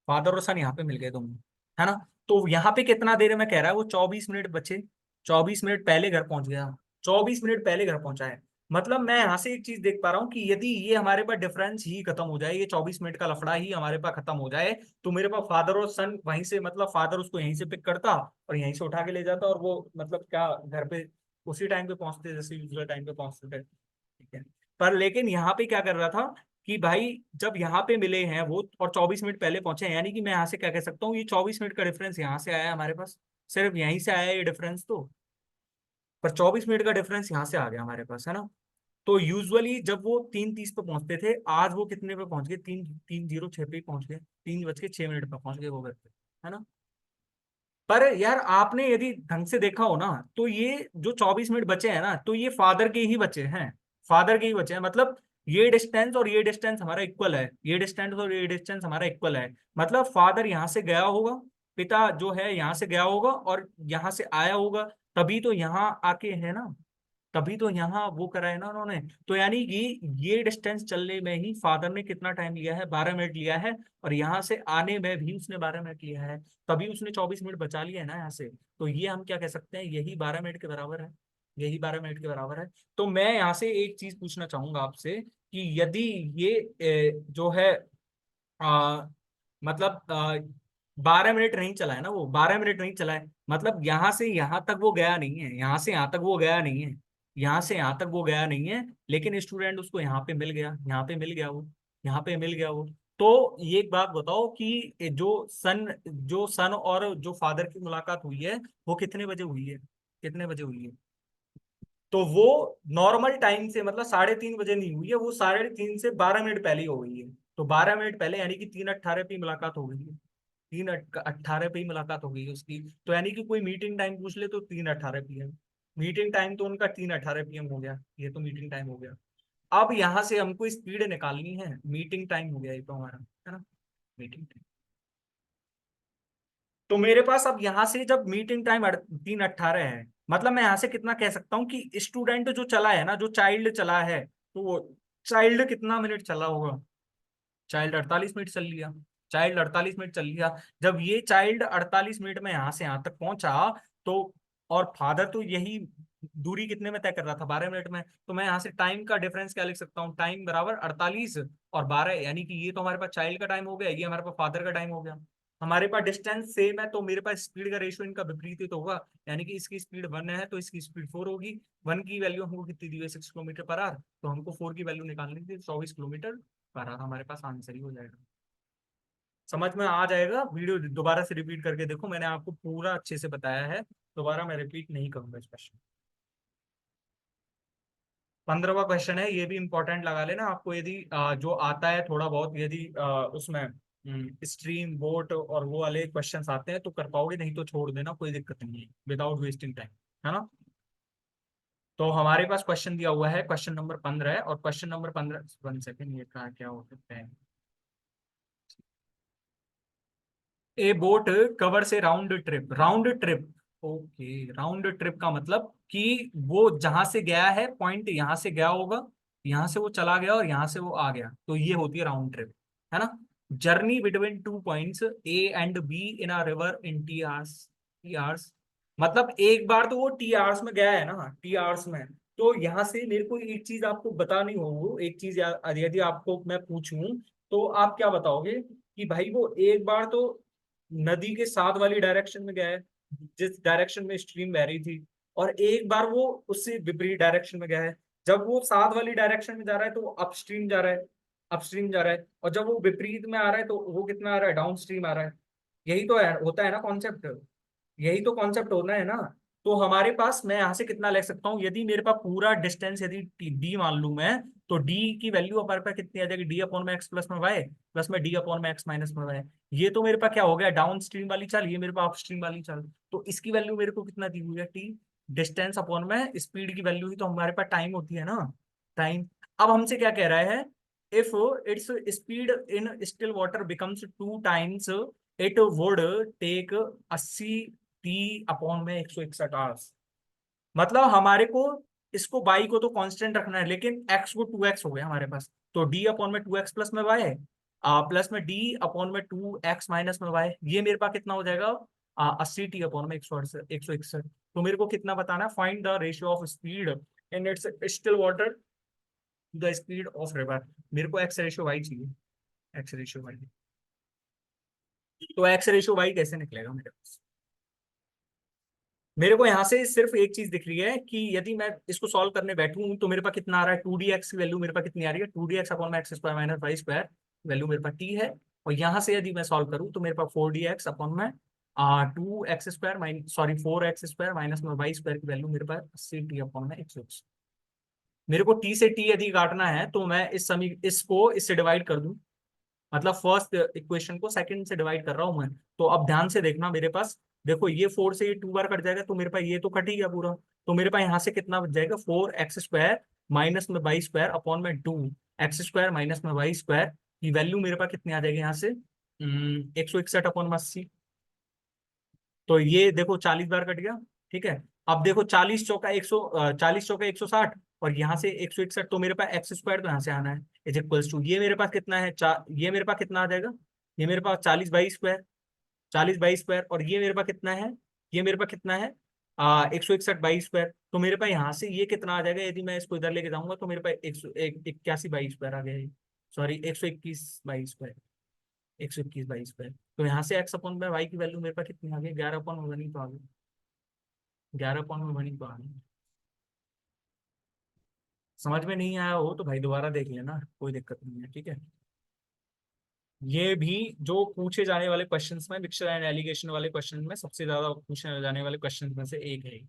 फादर और सन यहाँ पे मिल गए दोनों, है ना। तो यहाँ पे कितना देर में कह रहा है, वो 24 मिनट बचे, 24 मिनट पहले घर पहुंच गया, 24 मिनट पहले घर पहुंचा है। मतलब मैं यहाँ से एक चीज देख पा रहा हूँ कि यदि ये हमारे पास डिफरेंस ही खत्म हो जाए, ये 24 मिनट का लफड़ा ही हमारे पास खत्म हो जाए, तो मेरे पास फादर और सन वहीं से, मतलब फादर उसको यहीं से पिक करता और यहीं से उठा के ले जाता, और वो मतलब क्या घर पे उसी टाइम पे पहुंचते जैसे यूजुअल टाइम पे पहुंचते थे। ठीक है। पर लेकिन यहाँ पे क्या कर रहा था कि भाई जब यहाँ पे मिले हैं वो और 24 मिनट पहले पहुंचे हैं, यानी कि मैं यहाँ से क्या कह सकता हूँ, ये 24 मिनट का डिफरेंस यहाँ से आया है हमारे पास, सिर्फ यहीं से आया है ये डिफरेंस तो, पर 24 मिनट का डिफरेंस यहाँ से आ गया हमारे पास, है ना। तो यूजुअली जब वो 3:30 पे पहुंचते थे, आज वो कितने पे पहुंच गए, 3:06 पे ही पहुंच गए, 3:06 पे पहुंच गए वो घर पे, है ना। पर यार आपने यदि ढंग से देखा हो ना, तो ये जो 24 मिनट बचे हैं ना, तो ये फादर के ही बचे हैं, फादर के ही बचे हैं, मतलब ये डिस्टेंस और ये डिस्टेंस हमारा इक्वल है, ये डिस्टेंस और ये डिस्टेंस हमारा इक्वल है। मतलब फादर यहाँ से गया होगा, पिता जो है यहाँ से गया होगा और यहाँ से आया होगा, तभी तो यहाँ आके है ना, तभी तो यहाँ वो करा है ना उन्होंने। तो यानी कि ये डिस्टेंस चलने में ही फादर ने कितना टाइम लिया है, 12 मिनट लिया है, और यहाँ से आने में भी उसने 12 मिनट लिया है, तभी उसने 24 मिनट बचा लिया है ना यहाँ से। तो ये हम क्या कह सकते हैं, यही 12 मिनट के बराबर है, यही 12 मिनट के बराबर है। तो मैं यहाँ से एक चीज पूछना चाहूंगा आपसे कि यदि ये जो है आ, मतलब 12 मिनट नहीं चला है ना, वो 12 मिनट नहीं चला है, मतलब यहाँ से यहाँ तक वो गया नहीं है, यहाँ से यहाँ तक वो गया नहीं है, यहाँ से यहाँ तक वो गया नहीं है, लेकिन स्टूडेंट उसको यहाँ पे मिल गया, यहाँ पे मिल गया वो, यहाँ पे मिल गया वो। तो ये एक बात बताओ कि जो सन और जो फादर की मुलाकात हुई है, वो कितने बजे हुई है, कितने बजे हुई है। तो वो नॉर्मल टाइम से मतलब 3:30 बजे नहीं हुई है, वो 3:30 से 12 मिनट पहले ही हो गई है। तो 12 मिनट पहले, यानी कि 3:18 पे ही मुलाकात हो गई है, 3:18 पे ही मुलाकात हो गई है उसकी। तो यानी कि कोई मीटिंग टाइम पूछ ले तो 3:18 PM, मीटिंग टाइम तो उनका 3:18 PM हो गया, ये तो मीटिंग टाइम हो गया। अब यहाँ से हमको स्पीड निकालनी है, मीटिंग टाइम हो गया ये तो हमारा, है ना, मीटिंग टाइम। तो मेरे पास अब यहाँ से जब मीटिंग टाइम 3:18 है, मतलब मैं यहाँ से कितना कह सकता हूँ कि स्टूडेंट जो चला है ना, जो चाइल्ड चला है, तो वो चाइल्ड कितना मिनट चला होगा, चाइल्ड 48 मिनट चल लिया, चाइल्ड 48 मिनट चल लिया। जब ये चाइल्ड 48 मिनट में यहाँ से यहाँ तक पहुंचा, तो और फादर तो यही दूरी कितने में तय कर रहा था, 12 मिनट में, तो मैं यहाँ से टाइम का डिफरेंस क्या लिख सकता हूँ, टाइम बराबर 48 और 12, यानी कि ये तो हमारे पास चाइल्ड का टाइम हो गया, ये हमारे पास फादर का टाइम हो गया। हमारे पास डिस्टेंस सेम है, तो मेरे पास स्पीड का रेशियो इनका विपरीत ही तो होगा, यानी कि इसकी स्पीड 1 है तो इसकी स्पीड 4 होगी। 1 की वैल्यू हमको कितनी दी हुई है, 6 किलोमीटर पर आवर, तो हमको 4 की वैल्यू निकालनी थी, 24 किलोमीटर पर आवर हमारे पास आंसर ही हो जाएगा। समझ में आ जाएगा, वीडियो दोबारा से रिपीट करके देखो, मैंने आपको पूरा अच्छे से बताया है, दोबारा मैं रिपीट नहीं करूंगा इस क्वेश्चन। 15वां क्वेश्चन है, ये भी इंपॉर्टेंट लगा लेना आपको, यदि जो आता है थोड़ा बहुत, यदि उसमें स्ट्रीम बोट और वो वाले क्वेश्चंस आते हैं तो कर पाओगे, नहीं तो छोड़ देना, कोई दिक्कत नहीं है, विदाउट वेस्टिंग टाइम, है ना। तो हमारे पास क्वेश्चन दिया हुआ है, क्वेश्चन नंबर 15 है, और क्वेश्चन नंबर 15, 1 सेकेंड, ये कहा क्या हो सकता है, ए बोट कवर से round trip, round trip, okay, round trip का मतलब कि वो जहां से गया है, पॉइंट यहां से गया होगा, यहां से वो चला गया और यहां से वो आ गया, तो ये होती है राउंड ट्रिप, है ना। Journey between 2 points A and be in a river in T hours, मतलब एक बार तो वो टी आवर्स में गया है ना, टी आवर्स में। तो यहाँ से मेरे को एक चीज आपको बतानी हो, एक चीज यदि आपको मैं पूछूं, तो आप क्या बताओगे कि भाई वो एक बार तो नदी के साथ वाली डायरेक्शन में गया है, जिस डायरेक्शन में स्ट्रीम बह रही थी, और एक बार वो उससे विपरीत डायरेक्शन में गया है। जब वो साथ वाली डायरेक्शन में जा रहा है तो वो अपस्ट्रीम जा रहा है, अपस्ट्रीम जा रहा है, और जब वो विपरीत में आ रहा है तो वो कितना आ रहा है, डाउन स्ट्रीम आ रहा है। यही तो है, होता है ना कॉन्सेप्ट, यही तो कॉन्सेप्ट होना है ना। तो हमारे पास मैं यहाँ से कितना ले सकता हूँ, यदि मेरे पास पूरा डिस्टेंस यदि डी मान लूं मैं, तो डी की वैल्यू हमारे पास कितनी आ जाएगी, डी अपॉन में एक्स प्लस में वाई, प्लस में डी अपॉन में एक्स माइनस में वाई। ये तो मेरे पास क्या हो गया, डाउन स्ट्रीम वाली चाल, ये मेरे पास अप स्ट्रीम वाली चाल। तो इसकी वैल्यू मेरे को कितना दी हुई है, टी, डिस्टेंस अपॉन में स्पीड की वैल्यू ही तो हमारे पास टाइम होती है ना, टाइम। अब हमसे क्या कह रहा है, if its speed in still water becomes 2 times, it would take 80 t upon में 161 आवर्स। मतलब हमारे को इसको बाई को तो कांस्टेंट रखना है, लेकिन एक्स को 2x हो गया हमारे पास, तो डी अपॉन में 2x प्लस में वाई है, प्लस में डी अपॉन में 2x माइनस में वाई, ये मेरे पास कितना हो जाएगा, 80 टी अपॉन में 161। तो मेरे को कितना बताना है, find the ratio of speed in its still water the speed of river. मेरे को एक्स रेशियो वाई चाहिए, एक्स रेशियो वाई। तो एक्स रेशियो वाई कैसे निकलेगा मेरे पास, मेरे को यहाँ से सिर्फ एक चीज दिख रही है कि यदि मैं इसको सॉल्व करने बैठूं तो मेरे पास कितना आ रहा है, 2dx की वैल्यू मेरे पास कितनी आ रही है, 2dx अपॉन में x square minus y square, value मेरे पास t है। और यहाँ से यदि मैं सॉल्व करूँ तो मेरे पास 4dx अपॉन में 2x square minus sorry 4x square minus में वाई स्क्वायर की वैल्यू मेरे पास 80t अपॉन में x। मेरे को t से t यदि काटना है तो मैं इसको इससे डिवाइड कर दूं, मतलब फर्स्ट इक्वेशन को सेकंड से डिवाइड कर रहा हूं मैं। तो अब ध्यान से देखना मेरे पास, देखो ये 4 से ये 2 बार कट जाएगा तो मेरे पास ये तो कट ही गया पूरा। तो मेरे पास यहाँ से कितना बच जाएगा, 4x स्क्वायर माइनस में वाई स्क्वायर अपॉन में 2x स्क्वायर माइनस में वाई स्क्वायर की वैल्यू मेरे पास कितनी आ जाएगी यहाँ से, 161 अपॉन में 80। तो ये देखो 40 बार कट गया। ठीक है, अब देखो 40 चौका 160 और यहाँ से 161, तो मेरे पास एक्स स्क्वायर तो यहाँ से आना है इज इक्वल्स टू, ये मेरे पास कितना है ये मेरे पास कितना आ जाएगा, ये मेरे पास 40/स्क्वायर, 40/स्क्वायर, और ये मेरे पास कितना है, ये मेरे पास कितना है 161/स्क्वायर। तो मेरे पास यहाँ से ये कितना आ जाएगा, यदि मैं इसको इधर लेके जाऊंगा तो मेरे पास 181/स्क्वायर आ गया, सॉरी 121/स्क्वायर, 121/स्क्वायर। तो यहाँ से एक्स अपॉन बाई वाई की वैल्यू मेरे पास कितनी आ गई, 11/1 ही तो आ गई, 11/1 ही तो आ गई। समझ में नहीं आया हो तो भाई दोबारा देख लेना, कोई दिक्कत नहीं है। ठीक है, ये भी जो पूछे जाने वाले क्वेश्चंस में, मिक्सचर एंड एलिगेशन वाले क्वेश्चन में सबसे ज्यादा पूछे जाने वाले क्वेश्चंस में से एक है।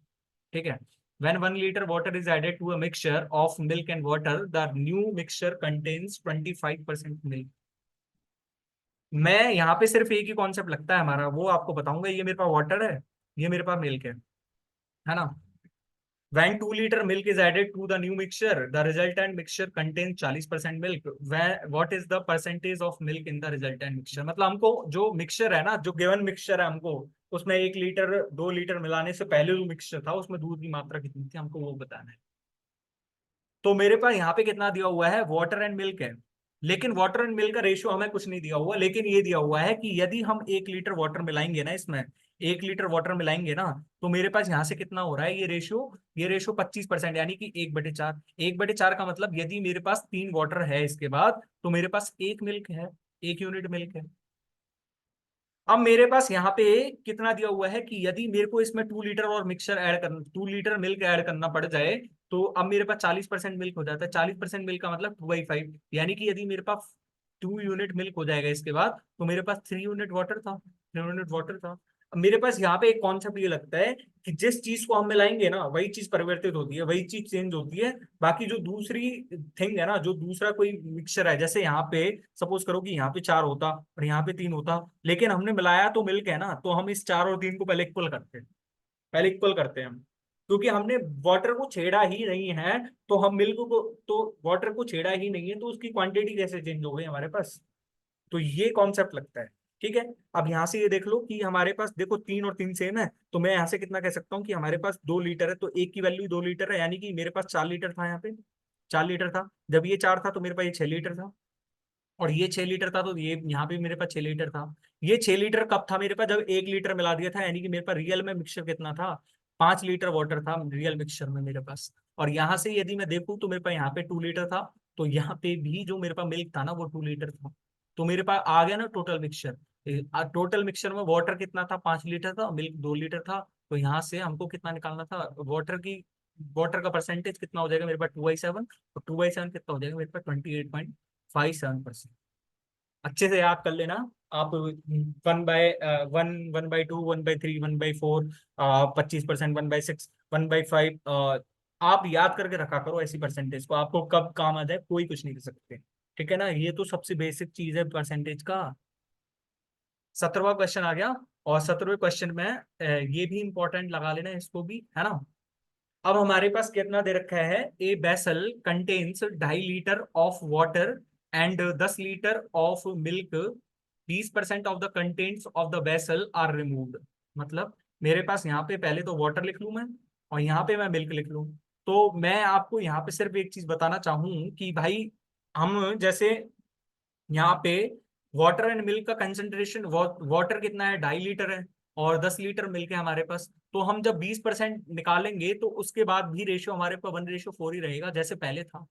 ठीक है, when 1 liter water is added to a mixture of milk and water, the new mixture contains 25% milk। मैं यहाँ पे सिर्फ एक ही कॉन्सेप्ट लगता है हमारा, वो आपको बताऊंगा। ये मेरे पास वाटर है, ये मेरे पास मिल्क है ना। When 2 liter milk is added to the new mixture, the resultant mixture contains 40% milk. What is the percentage of milk in the resultant mixture? मतलब हमको जो मिक्सचर है ना, जो गिवन मिक्सचर है हमको, उसमें 1 लीटर 2 लीटर मिलाने से पहले जो मिक्सचर था उसमें दूध की मात्रा कितनी थी, हमको वो बताना है। तो मेरे पास यहाँ पे कितना दिया हुआ है, वाटर एंड मिल्क है, लेकिन वाटर एंड मिल्क का रेशियो हमें कुछ नहीं दिया हुआ, लेकिन ये दिया हुआ है कि यदि हम 1 लीटर वाटर मिलाएंगे ना इसमें, 1 लीटर वाटर मिलाएंगे ना, तो मेरे पास यहाँ से कितना हो रहा है, ये रेशियो 25%, यानी कि 1/4। 1/4 का मतलब यदि मेरे पास 3 वाटर है इसके बाद तो मेरे पास 1 मिल्क है, 1 यूनिट मिल्क है। अब मेरे पास यहाँ पे कितना दिया हुआ है कि यदि मेरे को इसमें 2 लीटर और मिक्सचर ऐड करना, 2 लीटर मिल्क ऐड करना पड़ जाए, तो अब मेरे पास 40% मिल्क हो जाता है। 40% मिल्क का मतलब 2/5, यानी कि यदि मेरे पास 2 यूनिट मिल्क हो जाएगा इसके बाद, तो मेरे पास 3 यूनिट वाटर था, 3 यूनिट वाटर था। अब मेरे पास यहाँ पे एक कॉन्सेप्ट ये लगता है कि जिस चीज को हम मिलाएंगे ना वही चीज परिवर्तित होती है, वही चीज चेंज होती है। बाकी जो दूसरी थिंग है ना, जो दूसरा कोई मिक्सचर है, जैसे यहाँ पे सपोज करो कि यहाँ पे 4 होता और यहाँ पे 3 होता, लेकिन हमने मिलाया तो मिल्क है ना, तो हम इस 4 और 3 को पहले इक्वल करते हैं, पहले इक्वल करते हैं हम, क्योंकि हमने वाटर को छेड़ा ही नहीं है। तो हम मिल्क को, तो वाटर को छेड़ा ही नहीं है तो उसकी क्वांटिटी कैसे चेंज हो गई हमारे पास, तो ये कॉन्सेप्ट लगता है। ठीक है, अब यहाँ से ये देख लो कि हमारे पास देखो 3 और 3 सेम है, तो मैं यहाँ से कितना कह सकता हूँ कि हमारे पास 2 लीटर है, तो एक की वैल्यू 2 लीटर है, यानी कि मेरे पास 4 लीटर था, यहाँ पे 4 लीटर था। जब ये 4 था तो मेरे पास ये 6 लीटर था, और ये 6 लीटर था, तो ये यहाँ पे मेरे पास 6 लीटर था। ये 6 लीटर कब था मेरे पास, जब 1 लीटर मिला दिया था, यानी कि मेरे पास रियल में मिक्सचर कितना था, 5 लीटर वाटर था रियल मिक्सचर में मेरे पास। और यहाँ से यदि मैं देखूँ तो मेरे पास यहाँ पे 2 लीटर था, तो यहाँ पे भी जो मेरे पास मिल्क था ना वो 2 लीटर था। तो मेरे पास आ गया ना टोटल मिक्सचर। टोटल मिक्सचर में वाटर कितना था, 5 लीटर था, मिल्क 2 लीटर था। तो यहाँ से हमको कितना निकालना था, वाटर का परसेंटेज कितना हो जाएगा मेरे पास 2/7, और 2/7 कितना हो जाएगा मेरे पास 28.57%। अच्छे से याद कर लेना आप, 1/1, 1/2, 1/3, 1/4, 25%, 1/6, 1/5, आप याद करके रखा करो ऐसी परसेंटेज को, आपको कब काम आ जाए कोई कुछ नहीं कर सकते। ठीक है ना, ये तो सबसे बेसिक चीज है परसेंटेज का। 17वां क्वेश्चन आ गया, और 17वें क्वेश्चन में ये भी इंपॉर्टेंट लगा लेना इसको भी, है ना। अब हमारे पास कितना दे रखा है, a vessel contains 2.5 litre of water and 10 litre of milk, 20% of the contents of the vessel are removed. मतलब मेरे पास यहाँ पे पहले तो वाटर लिख लूं मैं, और यहाँ पे मैं मिल्क लिख लूं। तो मैं आपको यहाँ पे सिर्फ एक चीज बताना चाहूँ कि भाई हम जैसे यहाँ पे वाटर एंड मिल्क का कंसेंट्रेशन, वाटर कितना है, 2.5 लीटर है, और 10 लीटर मिल्क है हमारे पास। तो हम जब 20% निकालेंगे तो उसके बाद भी रेशियो हमारे पास 1/4 ही रहेगा, जैसे पहले था,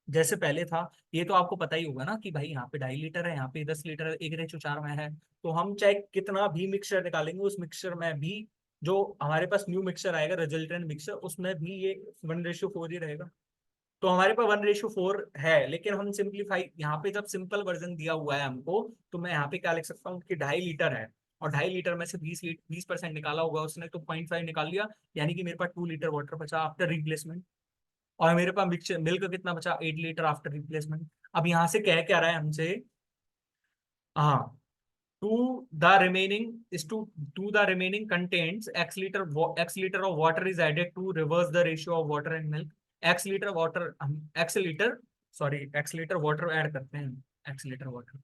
जैसे पहले था। ये तो आपको पता ही होगा ना कि भाई यहाँ पे 2.5 लीटर है, यहाँ पे 10 लीटर है, 1/4 में है। तो हम चाहे कितना भी मिक्सचर निकालेंगे उस मिक्सचर में भी जो हमारे पास न्यू मिक्सचर आएगा रिजल्टेंट मिक्सचर, उसमें भी ये 1:4 ही रहेगा। तो हमारे पास 1:4 है, लेकिन हम सिंप्लीफाई यहाँ पे जब सिंपल वर्जन दिया हुआ है हमको, तो मैं यहाँ पे क्या लिख सकता हूँ कि 2.5 लीटर है, और 2.5 लीटर में से 20% निकाला होगा उसने, तो 0.5 निकाल लिया, यानी कि मेरे पास 2 लीटर वाटर बचा आफ्टर रिप्लेसमेंट। और मेरे पास मिक्सचर मिल्क कितना बचा, 8 लीटर आफ्टर रिप्लेसमेंट। अब यहाँ से कह क्या रहा है हमसे, हाँ, to the remaining is to the remaining contents x litre of water is added to reverse the ratio of water and milk. x litre water, हम x litre, sorry x litre water add करते हैं, x litre water,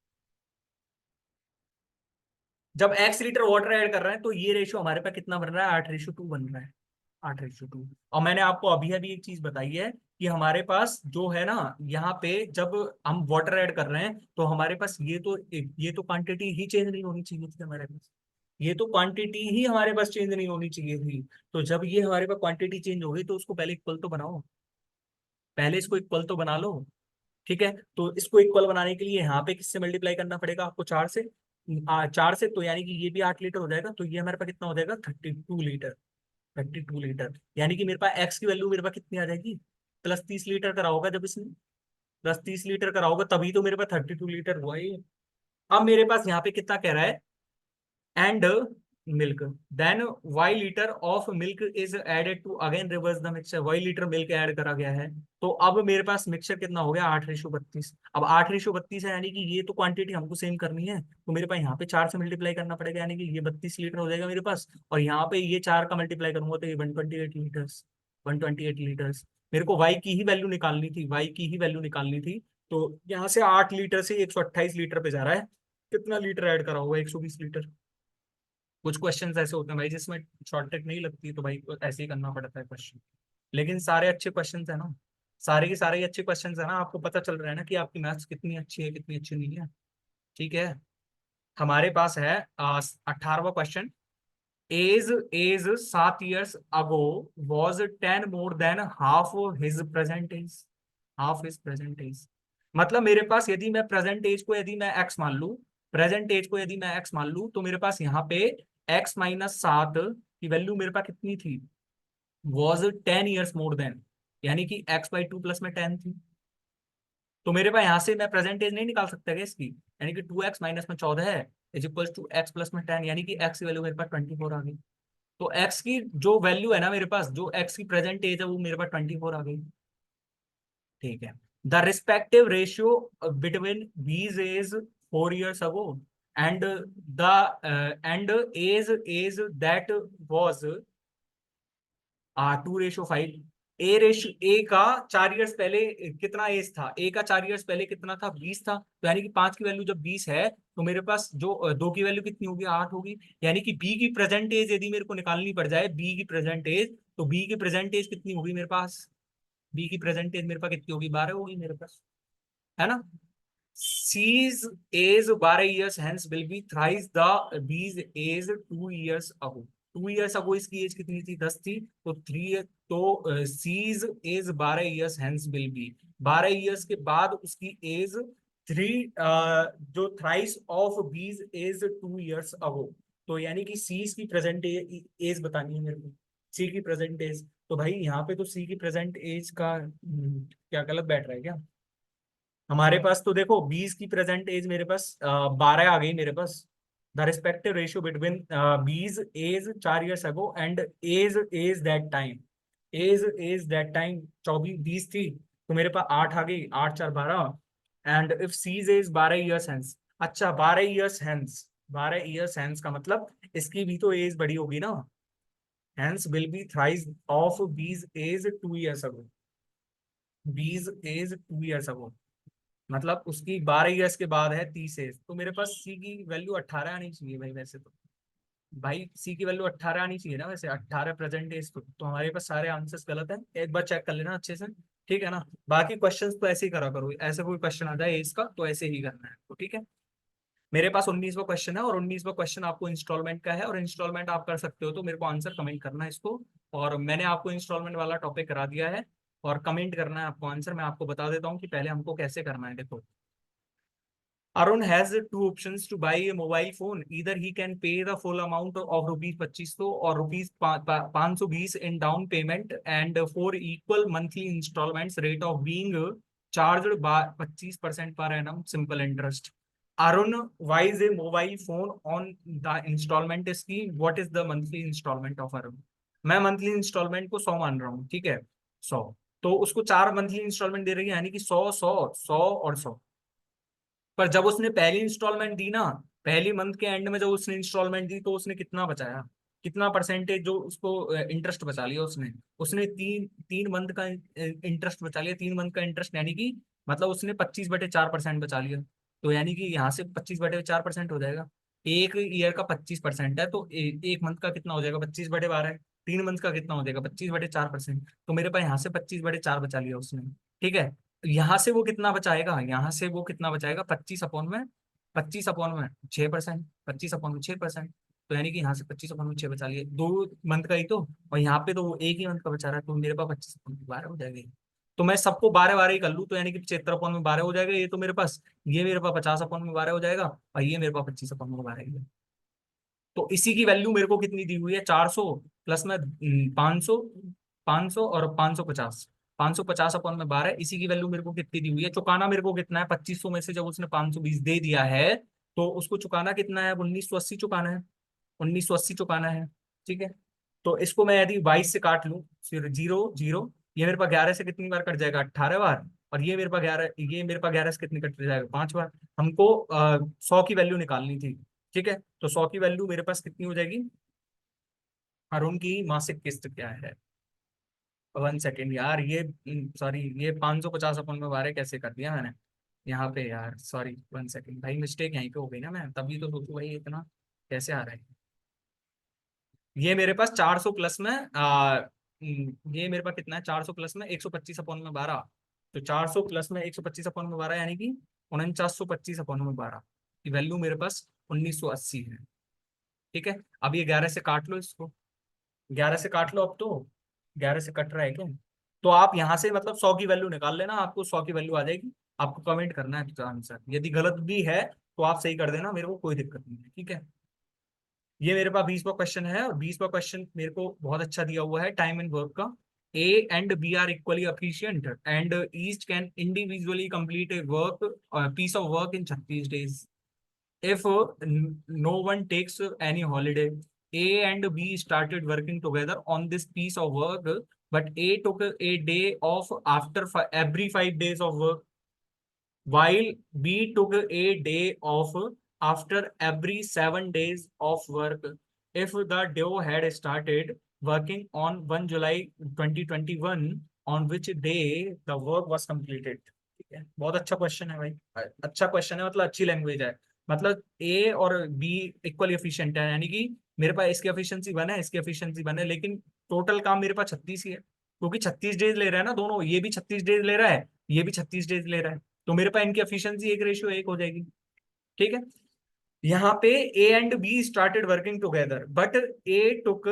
जब x litre water add कर रहे हैं तो ये ratio हमारे पास कितना बन रहा है, 8:2 बन रहा है, 8:2। और मैंने आपको अभी अभी एक चीज बताई है कि हमारे पास जो है ना, यहाँ पे जब हम वाटर ऐड कर रहे हैं तो हमारे पास ये तो क्वांटिटी ही चेंज नहीं होनी चाहिए थी हमारे पास, ये तो क्वांटिटी ही हमारे पास चेंज नहीं होनी चाहिए थी। तो जब ये हमारे पास क्वांटिटी चेंज हो गई तो उसको पहले इक्वल तो बनाओ, पहले इसको इक्वल तो बना लो। ठीक है, तो इसको इक्वल बनाने के लिए यहाँ पे किससे मल्टीप्लाई करना पड़ेगा आपको, 4 से। 4 से, तो यानी कि ये भी 8 लीटर हो जाएगा, तो ये हमारे पास कितना हो जाएगा, 32 लीटर। 32 लीटर, यानी कि मेरे पास एक्स की वैल्यू मेरे पास कितनी आ जाएगी, +30 लीटर करा होगा, जब इसने +30 लीटर करा होगा तभी तो मेरे पास 32 लीटर हुआ ये। अब मेरे पास यहाँ पे कितना कह रहा है, and milk, then y litre of milk is added to again reverse the mixture, y litre milk add करा गया है। तो अब मेरे पास मिक्सचर कितना हो गया, 8:32। अब 8:32 है, यानी कि ये तो क्वांटिटी हमको सेम करनी है, तो मेरे पास यहाँ पे 4 से मल्टीप्लाई करना पड़ेगा, यानी कि ये 32 लीटर हो जाएगा मेरे पास, और यहाँ पे ये 4 का मल्टीप्लाई करूंगा तो ये 128 लीटर्स, 128 लीटर्स। मेरे को y की ही वैल्यू निकालनी थी, y की ही वैल्यू निकालनी थी। तो यहाँ से 8 लीटर से 128 लीटर पे जा रहा है, कितना लीटर ऐड करा होगा, 120 लीटर। कुछ क्वेश्चंस ऐसे होते हैं भाई जिसमें शॉर्टकट नहीं लगती, तो भाई ऐसे ही करना पड़ता है क्वेश्चन। लेकिन सारे अच्छे क्वेश्चंस है ना, सारे के सारे ही अच्छे क्वेश्चंस है ना, आपको पता चल रहा है ना कि आपकी मैथ्स कितनी अच्छी है कितनी अच्छी नहीं है। ठीक है, हमारे पास है 18वां question. Age age 7 years ago was 10 more than half his present age, half his present age. मतलब मेरे पास यदि मैं प्रेजेंट एज को यदि मैं एक्स मान लूं, प्रेजेंट एज को यदि मैं एक्स मान लूं, तो मेरे पास यहाँ पे x-7 की वैल्यू मेरे पास कितनी थी, वॉज 10 years more than, यानी कि x/2 प्लस में 10 थी। तो मेरे पास यहाँ से मैं प्रेजेंट एज नहीं निकाल सकता क्या इसकी, यानी कि 2x माइनस में 14 है, is equal to x plus में 10, यानी कि x की वैल्यू मेरे पास 24 आ गई। तो x की जो वैल्यू है ना मेरे पास, जो x की प्रेजेंट एज है वो मेरे पास 24 आ गई। ठीक है, the respective ratio between B's age 4 years ago and the end age that was 2:5। A का 4 years पहले कितना एज था, ए का 4 years पहले कितना था, 20 था, तो यानी कि 5 की वैल्यू जब 20 है, तो मेरे पास जो 2 की वैल्यू कितनी होगी, 8 होगी। यानी कि बी की प्रेजेंट एज यदि मेरे को निकालनी पड़ जाए, बी की प्रेजेंट एज, तो बी की प्रेजेंट एज कितनी होगी मेरे पास, बी की प्रेजेंट एज मेरे पास कितनी होगी, 12 होगी मेरे पास, है ना। C's age 12 years hence will be thrice the B's age 2 years ago। 2 years ago इसकी एज कितनी थी, 10 थी, तो 3, तो C's as 12 years hence will be, 12 years के बाद उसकी एज 3, जो thrice of B's age 2 years ago। तो यानी कि C's की प्रेजेंट एज बतानी है मेरे को, C की प्रेजेंट एज। तो भाई यहाँ पे तो C की प्रेजेंट एज का क्या गलत बैठ रहा है क्या, हमारे पास तो देखो 20 की प्रेजेंट एज मेरे पास 12 आ गई मेरे पास। The respective ratio between B's age 4 years ago and age that time, age that time 24 20 थी, तो मेरे पास 8 आ गई, 8 4 12। And if C's age 12 years hence, अच्छा 12 years हैंस, 12 years हैंस का मतलब इसकी भी तो एज बड़ी होगी ना, hence will be thrice of B's age 2 years ago, B's age 2 years अगो, मतलब उसकी 12 years के बाद है 30 एज, तो मेरे पास सी की वैल्यू 18 आनी चाहिए भाई, वैसे तो भाई सी की वैल्यू 18 आनी चाहिए ना, वैसे 18 प्रेजेंट एज, तो हमारे पास सारे आंसर्स गलत हैं, एक बार चेक कर लेना अच्छे से। ठीक है ना, बाकी क्वेश्चंस तो ऐसे ही करा करो, ऐसे कोई क्वेश्चन आ जाए एज का तो ऐसे ही करना है, तो ठीक है। मेरे पास 19वां क्वेश्चन है, और 19वां क्वेश्चन आपको इंस्टॉलमेंट का है, और इंस्टॉलमेंट आप कर सकते हो, तो मेरे को आंसर कमेंट करना है इसको। और मैंने आपको इंस्टॉलमेंट वाला टॉपिक करा दिया है, और कमेंट करना है आपको आंसर। मैं आपको बता देता हूँ कि पहले हमको कैसे करना है, देखो Arun has two options to buy a mobile phone. Either he can pay the full amount of rupees 2500 or rupees 520 in down payment and for equal monthly installments rate of being charged by 25% per annum simple interest. Arun buys a mobile phone on the installment scheme. What is the monthly installment of Arun? मैं monthly instalment को 100 मान रहा हूँ, ठीक है, 100। तो उसको 4 monthly instalment दे रही है, यानी कि 100 100 100 और 100। पर जब उसने पहली इंस्टॉलमेंट दी ना, पहली मंथ के एंड में जब उसने इंस्टॉलमेंट दी, तो उसने कितना बचाया, कितना परसेंटेज जो उसको इंटरेस्ट बचा लिया उसने? उसने तीन तीन मंथ का इंटरेस्ट बचा लिया, 3 मंथ का इंटरेस्ट, यानी कि मतलब उसने 25/4% बचा लिया। तो यानी कि यहाँ से 25/4% हो जाएगा। एक ईयर का 25% है, तो एक मंथ का कितना हो जाएगा? 25/12। 3 मंथ का कितना हो जाएगा? 25/4%। तो मेरे पास यहाँ से 25/4 बचा लिया उसने, ठीक है। यहाँ से वो कितना बचाएगा? यहाँ से वो कितना बचाएगा? 25/6%। 25/6%, तो यानी कि यहाँ से 25/6 बचा लिए, 2 मंथ का ही तो। और यहाँ पे तो वो एक ही मंथ का बचा रहा है, तो मेरे पास 25/12 हो जाएगा। तो मैं सबको 12 12 ही कर लूँ, तो यानी कि 75/12 हो जाएगा ये तो मेरे पास। ये मेरे पास 50/12 हो जाएगा, और ये मेरे पास 25/12 ही है। तो इसी की वैल्यू मेरे को कितनी दी हुई है? 400 प्लस में 500, 500 और 550। 550/12, इसी की वैल्यू मेरे को कितनी दी हुई है? चुकाना मेरे को कितना है? 2500 में से जब उसने 520 दे दिया है, तो उसको चुकाना कितना है? 1980 चुकाना है। 1980 चुकाना है, ठीक है। तो इसको मैं यदि 22 से काट लूं, फिर 0 0, ये मेरे पास 11 से कितनी बार कट जाएगा? 18 बार। और ये मेरे पास 11, ये मेरे पास 11 से कितनी कट जाएगा? 5 बार। हमको 100 की वैल्यू निकालनी थी, ठीक है। तो 100 की वैल्यू मेरे पास कितनी हो जाएगी? और उनकी मासिक किस्त क्या है? 1 सेकेंड यार, ये सॉरी, ये 550/12 कैसे कर दिया मैंने यहाँ पे यार? सॉरी, 1 सेकेंड भाई, मिस्टेक यहीं पे हो गई ना, मैं तभी तो सोचू भाई इतना कैसे आ रहा है। ये मेरे पास 400 प्लस में ये मेरे पास कितना है? 400 प्लस में 125/12। तो 400 प्लस में 125/12, यानी कि 4925/12 की वैल्यू मेरे पास 1980 है, ठीक है। अब ये 11 से काट लो इसको, 11 से काट लो अब तो। 11 से कट रहा है क्या? तो आप यहाँ से मतलब 100 की वैल्यू निकाल लेना, आपको 100 की वैल्यू आ जाएगी। आपको कमेंट करना है तो आंसर, यदि गलत भी है तो आप सही कर देना, मेरे को कोई दिक्कत नहीं है, ठीक है। ये मेरे पास 20वां क्वेश्चन है, और 20वां क्वेश्चन मेरे को बहुत अच्छा दिया हुआ है टाइम एंड वर्क का। A and B are equally efficient and each can individually complete a work piece of work in 36 days if no one takes any holiday. A and B started working together on this piece of work, but A took a day off after every 5 days of work, while B took a day off after every 7 days of work. If the duo had started working on 1 July 2021, on which day the work was completed? ठीक है, बहुत अच्छा question है भाई, अच्छा question है, मतलब अच्छी लैंग्वेज है। मतलब ए और बी इक्वल एफिशिएंट है, यानी कि मेरे पास इसकी एफिशिएंसी 1 है, इसकी एफिशिएंसी 1 है, लेकिन टोटल काम मेरे पास 36 ही है, क्योंकि 36 डेज ले रहा है ना दोनों, ये भी 36 डेज ले रहा है, ये भी 36 डेज ले रहा है। तो मेरे पास इनकी एफिशिएंसी 1:1 हो जाएगी, ठीक है। यहाँ पे ए and be started working together, but A took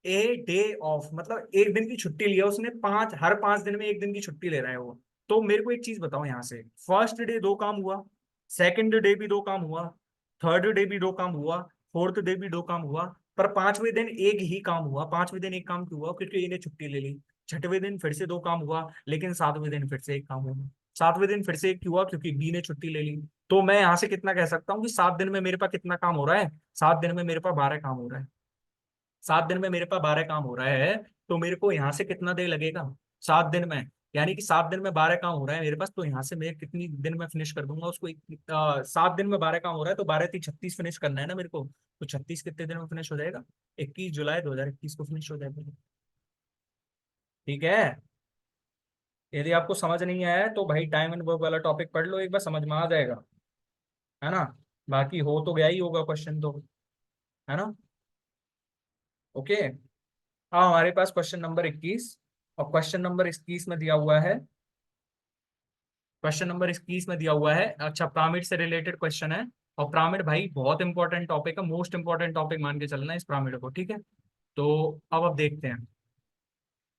a day of, मतलब एक दिन की छुट्टी लिया उसने, हर 5 दिन में एक दिन की छुट्टी ले रहा है वो। तो मेरे को एक चीज बताओ, यहाँ से फर्स्ट डे 2 काम हुआ, सेकंड डे भी 2 काम हुआ, थर्ड डे भी 2 काम हुआ, फोर्थ डे भी 2 काम हुआ, पर 5वें दिन एक ही काम हुआ। 5वें दिन एक काम क्यों हुआ? क्योंकि इन्हें छुट्टी ले ली। 6वें दिन फिर से 2 काम हुआ, लेकिन 7वें दिन फिर से एक काम हुआ। 7वें दिन फिर से एक क्यों हुआ? क्योंकि बी ने छुट्टी ले ली। तो मैं यहाँ से कितना कह सकता हूँ कि 7 दिन में मेरे पास कितना काम हो रहा है? 7 दिन में मेरे पास 12 काम हो रहा है। 7 दिन में मेरे पास 12 काम हो रहा है, तो मेरे को यहाँ से कितना देर लगेगा? 7 दिन में, यानी कि 7 दिन में 12 काम हो रहा है मेरे पास, तो यहाँ से मैं कितनी दिन में फिनिश कर दूंगा उसको? 7 दिन में 12 काम हो रहा है, तो 12×3 = 36 फिनिश करना है ना मेरे को। तो 36 कितने दिन में फिनिश हो जाएगा? 21 जुलाई 2021 को फिनिश हो जाएगा, ठीक है। यदि आपको समझ नहीं आया है तो भाई टाइम एंड वर्क वाला टॉपिक पढ़ लो एक बार, समझ में आ जाएगा, है ना। बाकी हो तो गया ही होगा क्वेश्चन तो, है ना। ओके। हाँ, हमारे पास क्वेश्चन नंबर 21, और क्वेश्चन नंबर 21 में दिया हुआ है, क्वेश्चन नंबर 21 में दिया हुआ है, अच्छा, पिरामिड से रिलेटेड क्वेश्चन है। और पिरामिड भाई बहुत इंपॉर्टेंट टॉपिक है, मोस्ट इंपॉर्टेंट टॉपिक मान के चलना है इस पिरामिड को, ठीक है। तो अब देखते हैं।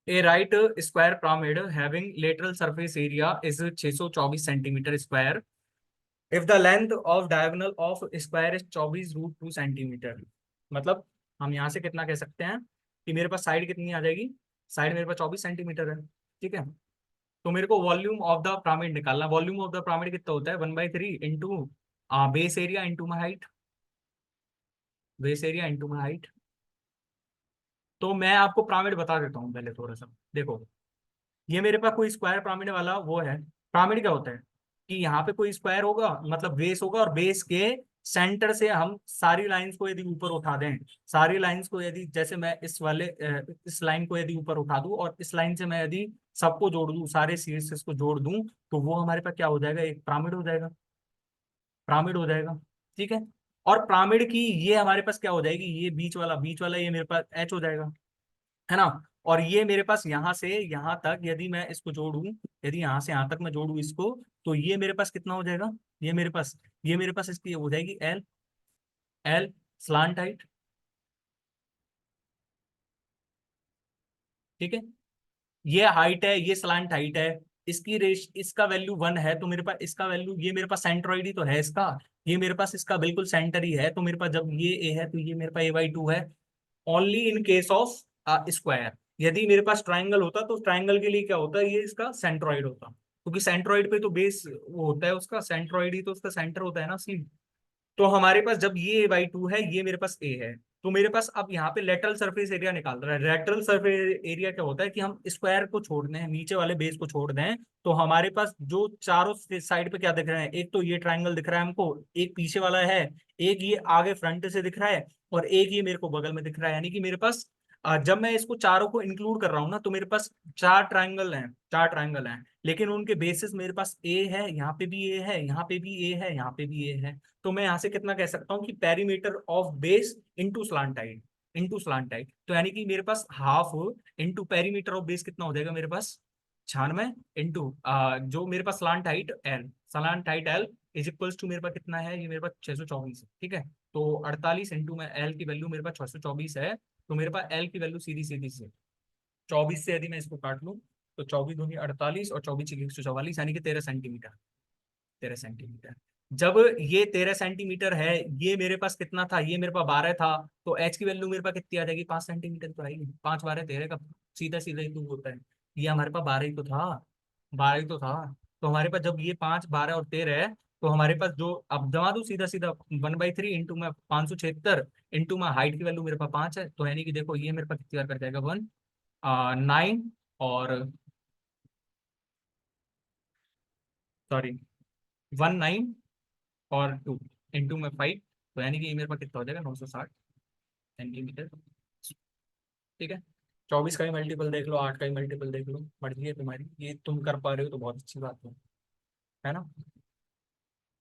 A right square pyramid having lateral surface area is 624 centimetre square if the length of diagonal of square is 24√2 centimetre, मतलब हम यहाँ से कितना कह सकते हैं कि मेरे पास साइड कितनी आ जाएगी, साइड मेरे पास 24 सेंटीमीटर है, ठीक है। तो मेरे को वॉल्यूम ऑफ द पिरामिड निकालना, वॉल्यूम ऑफ द पिरामिड कितना होता है, 1/3 into base area into my height, base area into my height. तो मैं आपको पिरामिड बता देता हूँ पहले थोड़ा सा, देखो ये मेरे पास कोई स्क्वायर पिरामिड वाला वो है। पिरामिड क्या होता है कि यहाँ पे कोई स्क्वायर होगा, मतलब बेस होगा, और बेस के सेंटर से हम सारी लाइंस को यदि ऊपर उठा दें, सारी लाइंस को यदि, जैसे मैं इस वाले इस लाइन को यदि ऊपर उठा दूं और इस लाइन से मैं यदि सबको जोड़ दूं, सारे सीरीज को जोड़ दूं, तो वो हमारे पास क्या हो जाएगा, एक पिरामिड हो जाएगा, पिरामिड हो जाएगा, ठीक है। और पिरामिड की ये हमारे पास क्या हो जाएगी, ये बीच वाला ये मेरे पास एच हो जाएगा, है ना। और ये मेरे पास यहाँ से यहाँ तक यदि मैं इसको जोड़ूं, यदि यहाँ से यहाँ तक मैं जोड़ूं इसको, तो ये मेरे पास कितना हो जाएगा, ये मेरे पास इसकी हो जाएगी एल, एल स्लांट हाइट, ठीक है। ये हाइट है, ये स्लांट हाइट है, इसकी रेश इसका वैल्यू 1 है, तो मेरे पास इसका वैल्यू, ये मेरे पास सेंट्रोइड ही तो है इसका, ये मेरे पास इसका बिल्कुल सेंटर ही है, तो मेरे पास जब ये ए है तो ये मेरे पास A/2 है। Only in case of square, यदि मेरे पास ट्राइंगल होता तो ट्राइंगल के लिए क्या होता है, ये इसका सेंट्रोइड होता, क्योंकि सेंट्रोइड पे तो बेस वो होता है उसका, सेंट्रोइड ही तो उसका सेंटर होता है ना असली। तो हमारे पास जब ये A/2 है, ये मेरे पास ए है, तो मेरे पास अब यहाँ पे लेटरल सरफेस एरिया निकाल रहा है। लेटरल सरफेस एरिया क्या होता है कि हम स्क्वायर को छोड़ दें, नीचे वाले बेस को छोड़ दें, तो हमारे पास जो चारों साइड पे क्या दिख रहे हैं, एक तो ये ट्राइंगल दिख रहा है हमको, एक पीछे वाला है, एक ये आगे फ्रंट से दिख रहा है, और एक ये मेरे को बगल में दिख रहा है, यानी कि मेरे पास जब मैं इसको चारों को इंक्लूड कर रहा हूँ ना, तो मेरे पास चार ट्राइंगल हैं, लेकिन उनके बेसिस मेरे पास ए है, यहाँ पे भी ए है, यहाँ पे भी ए है, यहाँ पे भी ए है। तो मैं यहाँ से कितना कह सकता हूँ कि perimeter of base into slant height, into slant height, तो यानी कि मेरे पास half into perimeter of base कितना हो जाएगा मेरे पास, 96 इंटू जो मेरे पास slant height L is equals to मेरे पास कितना है, ये मेरे पास 624 है, ठीक है। तो 48 इंटू में एल की वैल्यू मेरे पास 624 है, तो मेरे पास एल की वैल्यू सीधी सीधी से 24 से यदि मैं इसको काट लूँ, तो 24 दूनी 48 और 24 144, यानी कि 13 सेंटीमीटर, 13 सेंटीमीटर। जब ये 13 सेंटीमीटर है, ये मेरे पास कितना था, ये मेरे पास 12 था, तो एच की वैल्यू मेरे पास कितनी आ जाएगी, 5 सेंटीमीटर तो आएगी, 5 12 13 का सीधा सीधा ही तो होता है। ये हमारे पास 12 ही तो था, 12 ही तो था। तो हमारे पास जब ये 5 12 और 13 है, तो हमारे पास जो, अब जमा दू सीधा सीधा, 1/3 इंटू में 576 इंटू में हाइट की वैल्यू मेरे पास 5 है, तो यानी कि देखो ये मेरे पास कितनी बार कर जाएगा, 9 और सॉरी 19 और 2 इंटू में 5, तो यानी कि ये मेरे पास कितना हो जाएगा, 960 सेंटीमीटर, ठीक है। 24 का ही मल्टीपल देख लो, 8 का ही मल्टीपल देख लो, मर्जी है तुम्हारी, ये तुम कर पा रहे हो तो बहुत अच्छी बात है ना।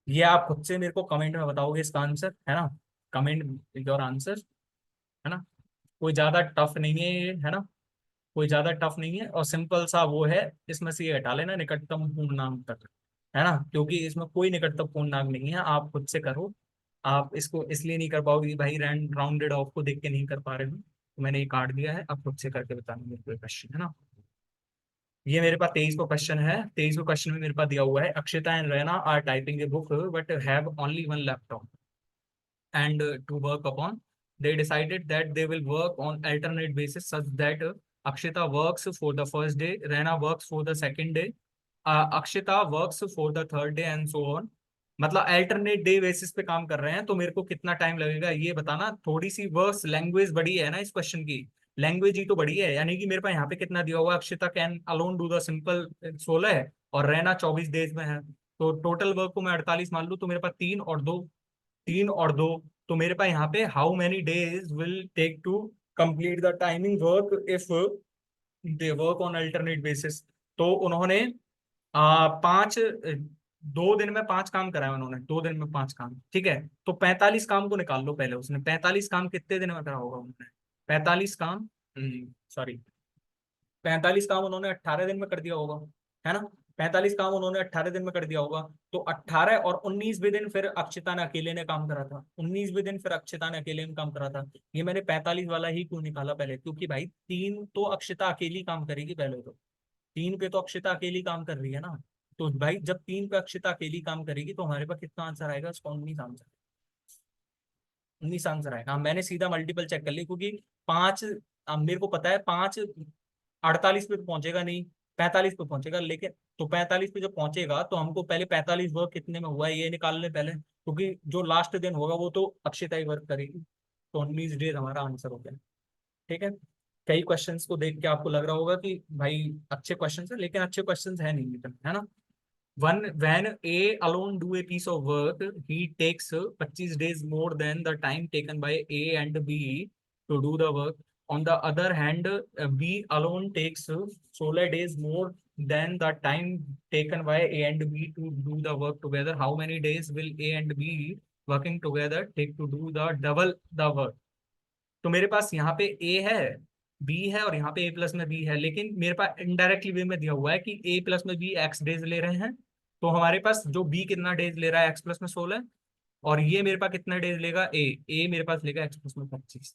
ये आप खुद से मेरे को कमेंट में बताओगे इसका आंसर, है ना, कमेंट योर आंसर, है ना। कोई ज्यादा टफ नहीं है ये, है ना, कोई ज्यादा टफ नहीं है, और सिंपल सा वो है, इसमें से ये हटा लेना निकटतम पूर्णांक तक, है ना, क्योंकि इसमें कोई निकटतम पूर्णांक नहीं है, आप खुद से करो। आप इसको इसलिए नहीं कर पाओगे कि भाई राउंडेड ऑफ को देख के नहीं कर पा रहे हो, तो मैंने ये काट दिया है, आप खुद से करके बताना मेरे को क्वेश्चन, है ना। ये मेरे पास 23 को क्वेश्चन है, 23 को क्वेश्चन में मेरे पास दिया हुआ है, Akshita and Raina are typing a book but have only one laptop and to work upon. They decided that they will work on alternate basis such that Akshita works for the first day, Rana works for the second day, Akshita works for the third day and so on. मतलब alternate day basis पे काम कर रहे हैं, तो मेरे को कितना टाइम लगेगा ये बताना। थोड़ी सी वर्स लैंग्वेज बड़ी है ना इस क्वेश्चन की, लैंग्वेज ही तो बड़ी है, यानी कि मेरे पास यहाँ पे कितना दिया हुआ है, Akshita can alone do the simple 16 और रहना 24 डेज में है, तो टोटल वर्क को मैं 48 मान लूँ, तो मेरे पास 3 और 2, 3 और 2, तो मेरे पास यहाँ पे how many days will take to complete the timing work if they work on alternate basis. तो उन्होंने 2 दिन में 5 काम कराए, उन्होंने 2 दिन में 5 काम, ठीक है। तो 45 काम को निकाल लो पहले, उसने 45 काम कितने दिन में करा होगा उन्होंने, 45 काम, सॉरी 45 काम उन्होंने 18 दिन में कर दिया होगा, है ना। 45 काम उन्होंने 18 दिन में कर दिया होगा, तो 18 और 19वें दिन फिर अक्षिता ने अकेले ने काम करा था, 19वें दिन फिर अक्षिता ने अकेले ने काम करा था। ये मैंने 45 वाला ही क्यों निकाला पहले, क्योंकि भाई 3 तो अक्षिता अकेली काम करेगी पहले, तो 3 पे तो अक्षिता अकेली काम कर रही है ना, तो भाई जब 3 कक्षिता अकेली काम करेगी तो हमारे पास कितना आंसर आएगा, उसका 19 आंसर, 19 आंसर आएगा। हाँ, मैंने सीधा मल्टीपल चेक कर ली, क्योंकि 5, अब मेरे को पता है 5 48 पे तो पहुंचेगा नहीं, 45 पे पहुंचेगा, लेकिन तो 45 पे जब पहुंचेगा तो हमको पहले 45 वर्क कितने में हुआ है ये निकाल ले पहले, क्योंकि जो लास्ट दिन होगा वो तो अक्षिता ही वर्क करेगी। तो 19 डेज हमारा आंसर हो गया। ठीक है, कई क्वेश्चंस को देख के आपको लग रहा होगा कि भाई अच्छे क्वेश्चंस है, लेकिन अच्छे क्वेश्चंस है नहीं इतने, है ना। When A alone do a piece of work, he takes 25 days more than the time taken by A and B to do the work. On the other hand, B alone takes 16 days more than the time taken by A and B to do the work together. How many days will A and B working together take to do the double the work? तो मेरे पास यहाँ पे ए है, B है, और यहाँ पे ए प्लस में बी है, लेकिन मेरे पास इनडायरेक्टली वे में दिया हुआ है कि ए प्लस में बी एक्स डेज ले रहे हैं। तो हमारे पास जो बी कितना डेज ले रहा है एक्स प्लस में 16, और ये मेरे पास कितना डेज लेगा, ए मेरे पास लेगा एक्स प्लस में 25।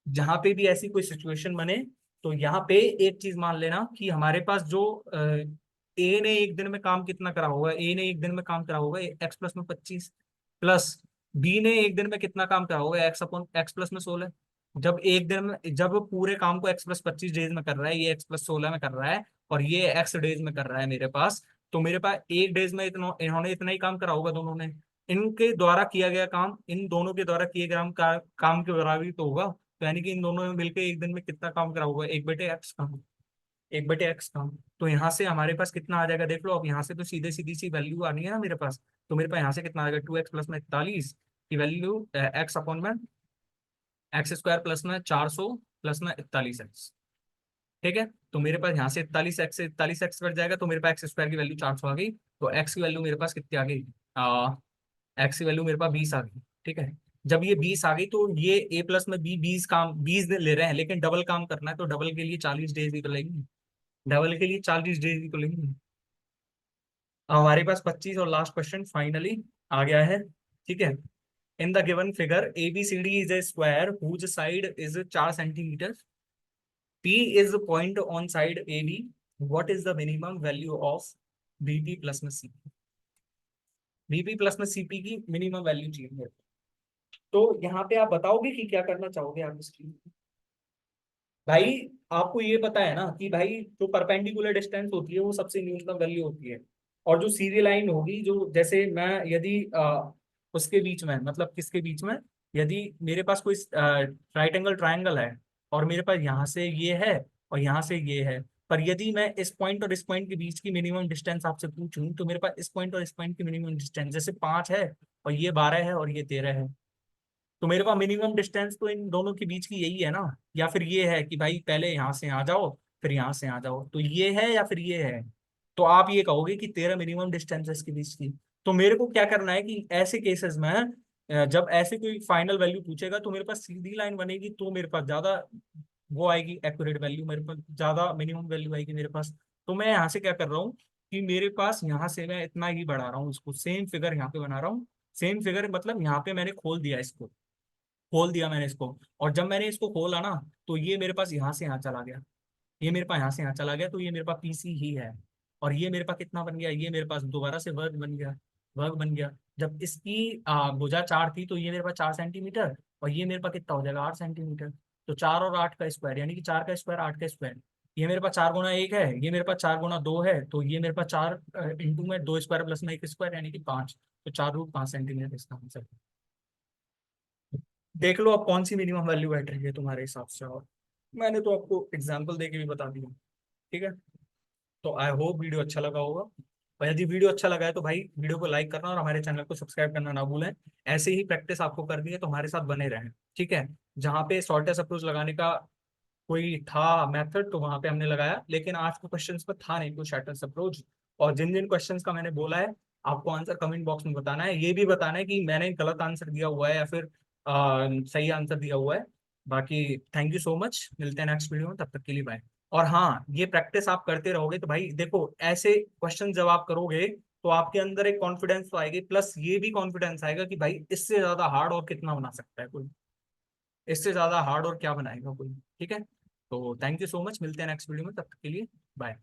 जहां पे भी ऐसी कोई सिचुएशन बने तो यहाँ पे एक चीज मान लेना कि हमारे पास जो ए ने एक दिन में काम कितना करा होगा, ए ने एक दिन में काम करा होगा एक्स प्लस में 25, प्लस बी ने एक दिन में कितना काम करा होगा एक्स अपॉन एक्स प्लस में 16। जब एक दिन में, जब पूरे काम को एक्स प्लस 25 डेज में कर रहा है, ये एक्स प्लस 16 में कर रहा है, और ये एक्स डेज में कर रहा है मेरे पास, तो मेरे पास एक डेज में इतना, इन्होंने इतना ही काम करा होगा दोनों ने। इनके द्वारा किया गया काम इन दोनों के द्वारा किए गए काम के बराबर ही तो होगा। तो यानी कि इन दोनों ने मिलकर एक दिन में कितना काम करा होगा, 1/x काम, 1/x काम। तो यहाँ से हमारे पास कितना आ जाएगा देख लो, अब यहाँ से तो सीधे सीधी सी वैल्यू आनी है ना मेरे पास। तो मेरे पास यहाँ से कितना आ जाएगा, 2x प्लस में 41 की वैल्यू, एक्स अपॉन में एक्स स्क्वायर प्लस में 400 प्लस में 41x। ठीक है, तो मेरे पास यहाँ से 41x से 41x कट जाएगा, तो मेरे पास एक्स स्क्वायर की वैल्यू 400 आ गई। तो एक्स की वैल्यू मेरे पास कितनी आ गई, एक्स की वैल्यू मेरे पास 20 आ गई। ठीक है, जब ये 20 आ गई तो ये ए प्लस में बी 20 काम 20 दिन ले रहे हैं, लेकिन डबल काम करना है, तो डबल के लिए 40 डेज ही तो लगेंगे, डबल के लिए 40 डेज ही तो लगेंगे। हमारे पास 25 और लास्ट क्वेश्चन फाइनली आ गया है। ठीक है, in the given figure A B C D is a square whose side is 4 centimetre, P is the point on side AB. What is the minimum value of VP plus में CP? VP plus में CP की minimum value चाहिए। तो यहाँ पे आप बताओगे कि क्या करना चाहोगे आप इसकी। भाई आपको ये पता है ना कि भाई जो परपेंडिकुलर डिस्टेंस होती है वो सबसे न्यूनतम वैल्यू होती है, और जो सीरियल लाइन होगी, जो जैसे मैं यदि उसके बीच में, मतलब किसके बीच में, यदि मेरे पास कोई राइट एंगल ट्राइंगल है, और मेरे पास यहाँ से ये है और यहाँ से ये है, पर यदि मैं इस पॉइंट और इस पॉइंट के बीच की मिनिमम डिस्टेंस आपसे पूछूं, तो मेरे पास इस पॉइंट और इस पॉइंट की मिनिमम डिस्टेंस जैसे 5 है, और ये 12 है, और ये 13 है, तो मेरे पास मिनिमम डिस्टेंस तो इन दोनों के बीच की यही है ना। या फिर ये है कि भाई पहले यहाँ से आ जाओ फिर यहाँ से आ जाओ, तो ये है या फिर ये है। तो आप ये कहोगे कि 13 मिनिमम डिस्टेंस है इसके बीच की। तो मेरे को क्या करना है कि ऐसे केसेस में जब ऐसे कोई फाइनल वैल्यू पूछेगा तो मेरे पास सीधी लाइन बनेगी, तो मेरे पास ज्यादा वो आएगी एक्यूरेट वैल्यू, मेरे पास ज्यादा मिनिमम वैल्यू आएगी मेरे पास। तो मैं यहाँ से क्या कर रहा हूँ कि मेरे पास यहाँ से मैं इतना ही बढ़ा रहा हूँ इसको, सेम फिगर यहाँ पे बना रहा हूँ। सेम फिगर मतलब यहाँ पे मैंने खोल दिया इसको, खोल दिया मैंने इसको, और जब मैंने इसको खोला ना तो ये मेरे पास यहाँ से यहाँ चला गया, ये मेरे पास यहाँ से यहाँ चला गया, तो ये मेरे पास पीसी ही है। और ये मेरे पास कितना बन गया, ये मेरे पास दोबारा से वर्ग बन गया, वर्ग बन गया। जब इसकी भुजा 4 थी तो ये मेरे पास 4 सेंटीमीटर, और ये मेरे पास कितना हो जाएगा 8 सेंटीमीटर। तो 4 और 8 का स्क्वायर, यानी कि 4 का स्क्वायर 8 का स्क्वायर, ये मेरे पास 4 गुना 1 है, ये मेरे पास 4 गुना 2 है, तो ये मेरे पास 4 इंटू में 2 स्क्वायर प्लस में 1 स्क्वायर यानी कि 5। तो 4√5 सेंटीमीटर इसका आंसर। देख लो अब कौन सी मिनिमम वैल्यू बैठ रही है तुम्हारे हिसाब से, और मैंने तो आपको एग्जांपल देके भी बता दिया। ठीक है, तो आई होप वीडियो अच्छा लगा होगा, और यदि वीडियो अच्छा लगा है तो भाई वीडियो को लाइक करना और हमारे चैनल को सब्सक्राइब करना ना भूलें। ऐसे ही प्रैक्टिस आपको करनी है तो हमारे साथ बने रहें। ठीक है, जहाँ पे शॉर्टेस्ट अप्रोच लगाने का कोई था मेथड तो वहां पे हमने लगाया, लेकिन आज के क्वेश्चन पर था नहीं कोई शॉर्टेस्ट अप्रोच। और जिन जिन क्वेश्चन का मैंने बोला है आपको आंसर कमेंट बॉक्स में बताना है, ये भी बताना है कि मैंने गलत आंसर दिया हुआ है या फिर सही आंसर दिया हुआ है। बाकी थैंक यू सो मच, मिलते हैं नेक्स्ट वीडियो में, तब तक के लिए बाय। और हाँ, ये प्रैक्टिस आप करते रहोगे तो भाई देखो ऐसे क्वेश्चन जब आप करोगे तो आपके अंदर एक कॉन्फिडेंस तो आएगी, प्लस ये भी कॉन्फिडेंस आएगा कि भाई इससे ज्यादा हार्ड और कितना बना सकता है कोई, इससे ज्यादा हार्ड और क्या बनाएगा कोई। ठीक है, तो थैंक यू सो मच, मिलते हैं नेक्स्ट वीडियो में, तब तक के लिए बाय।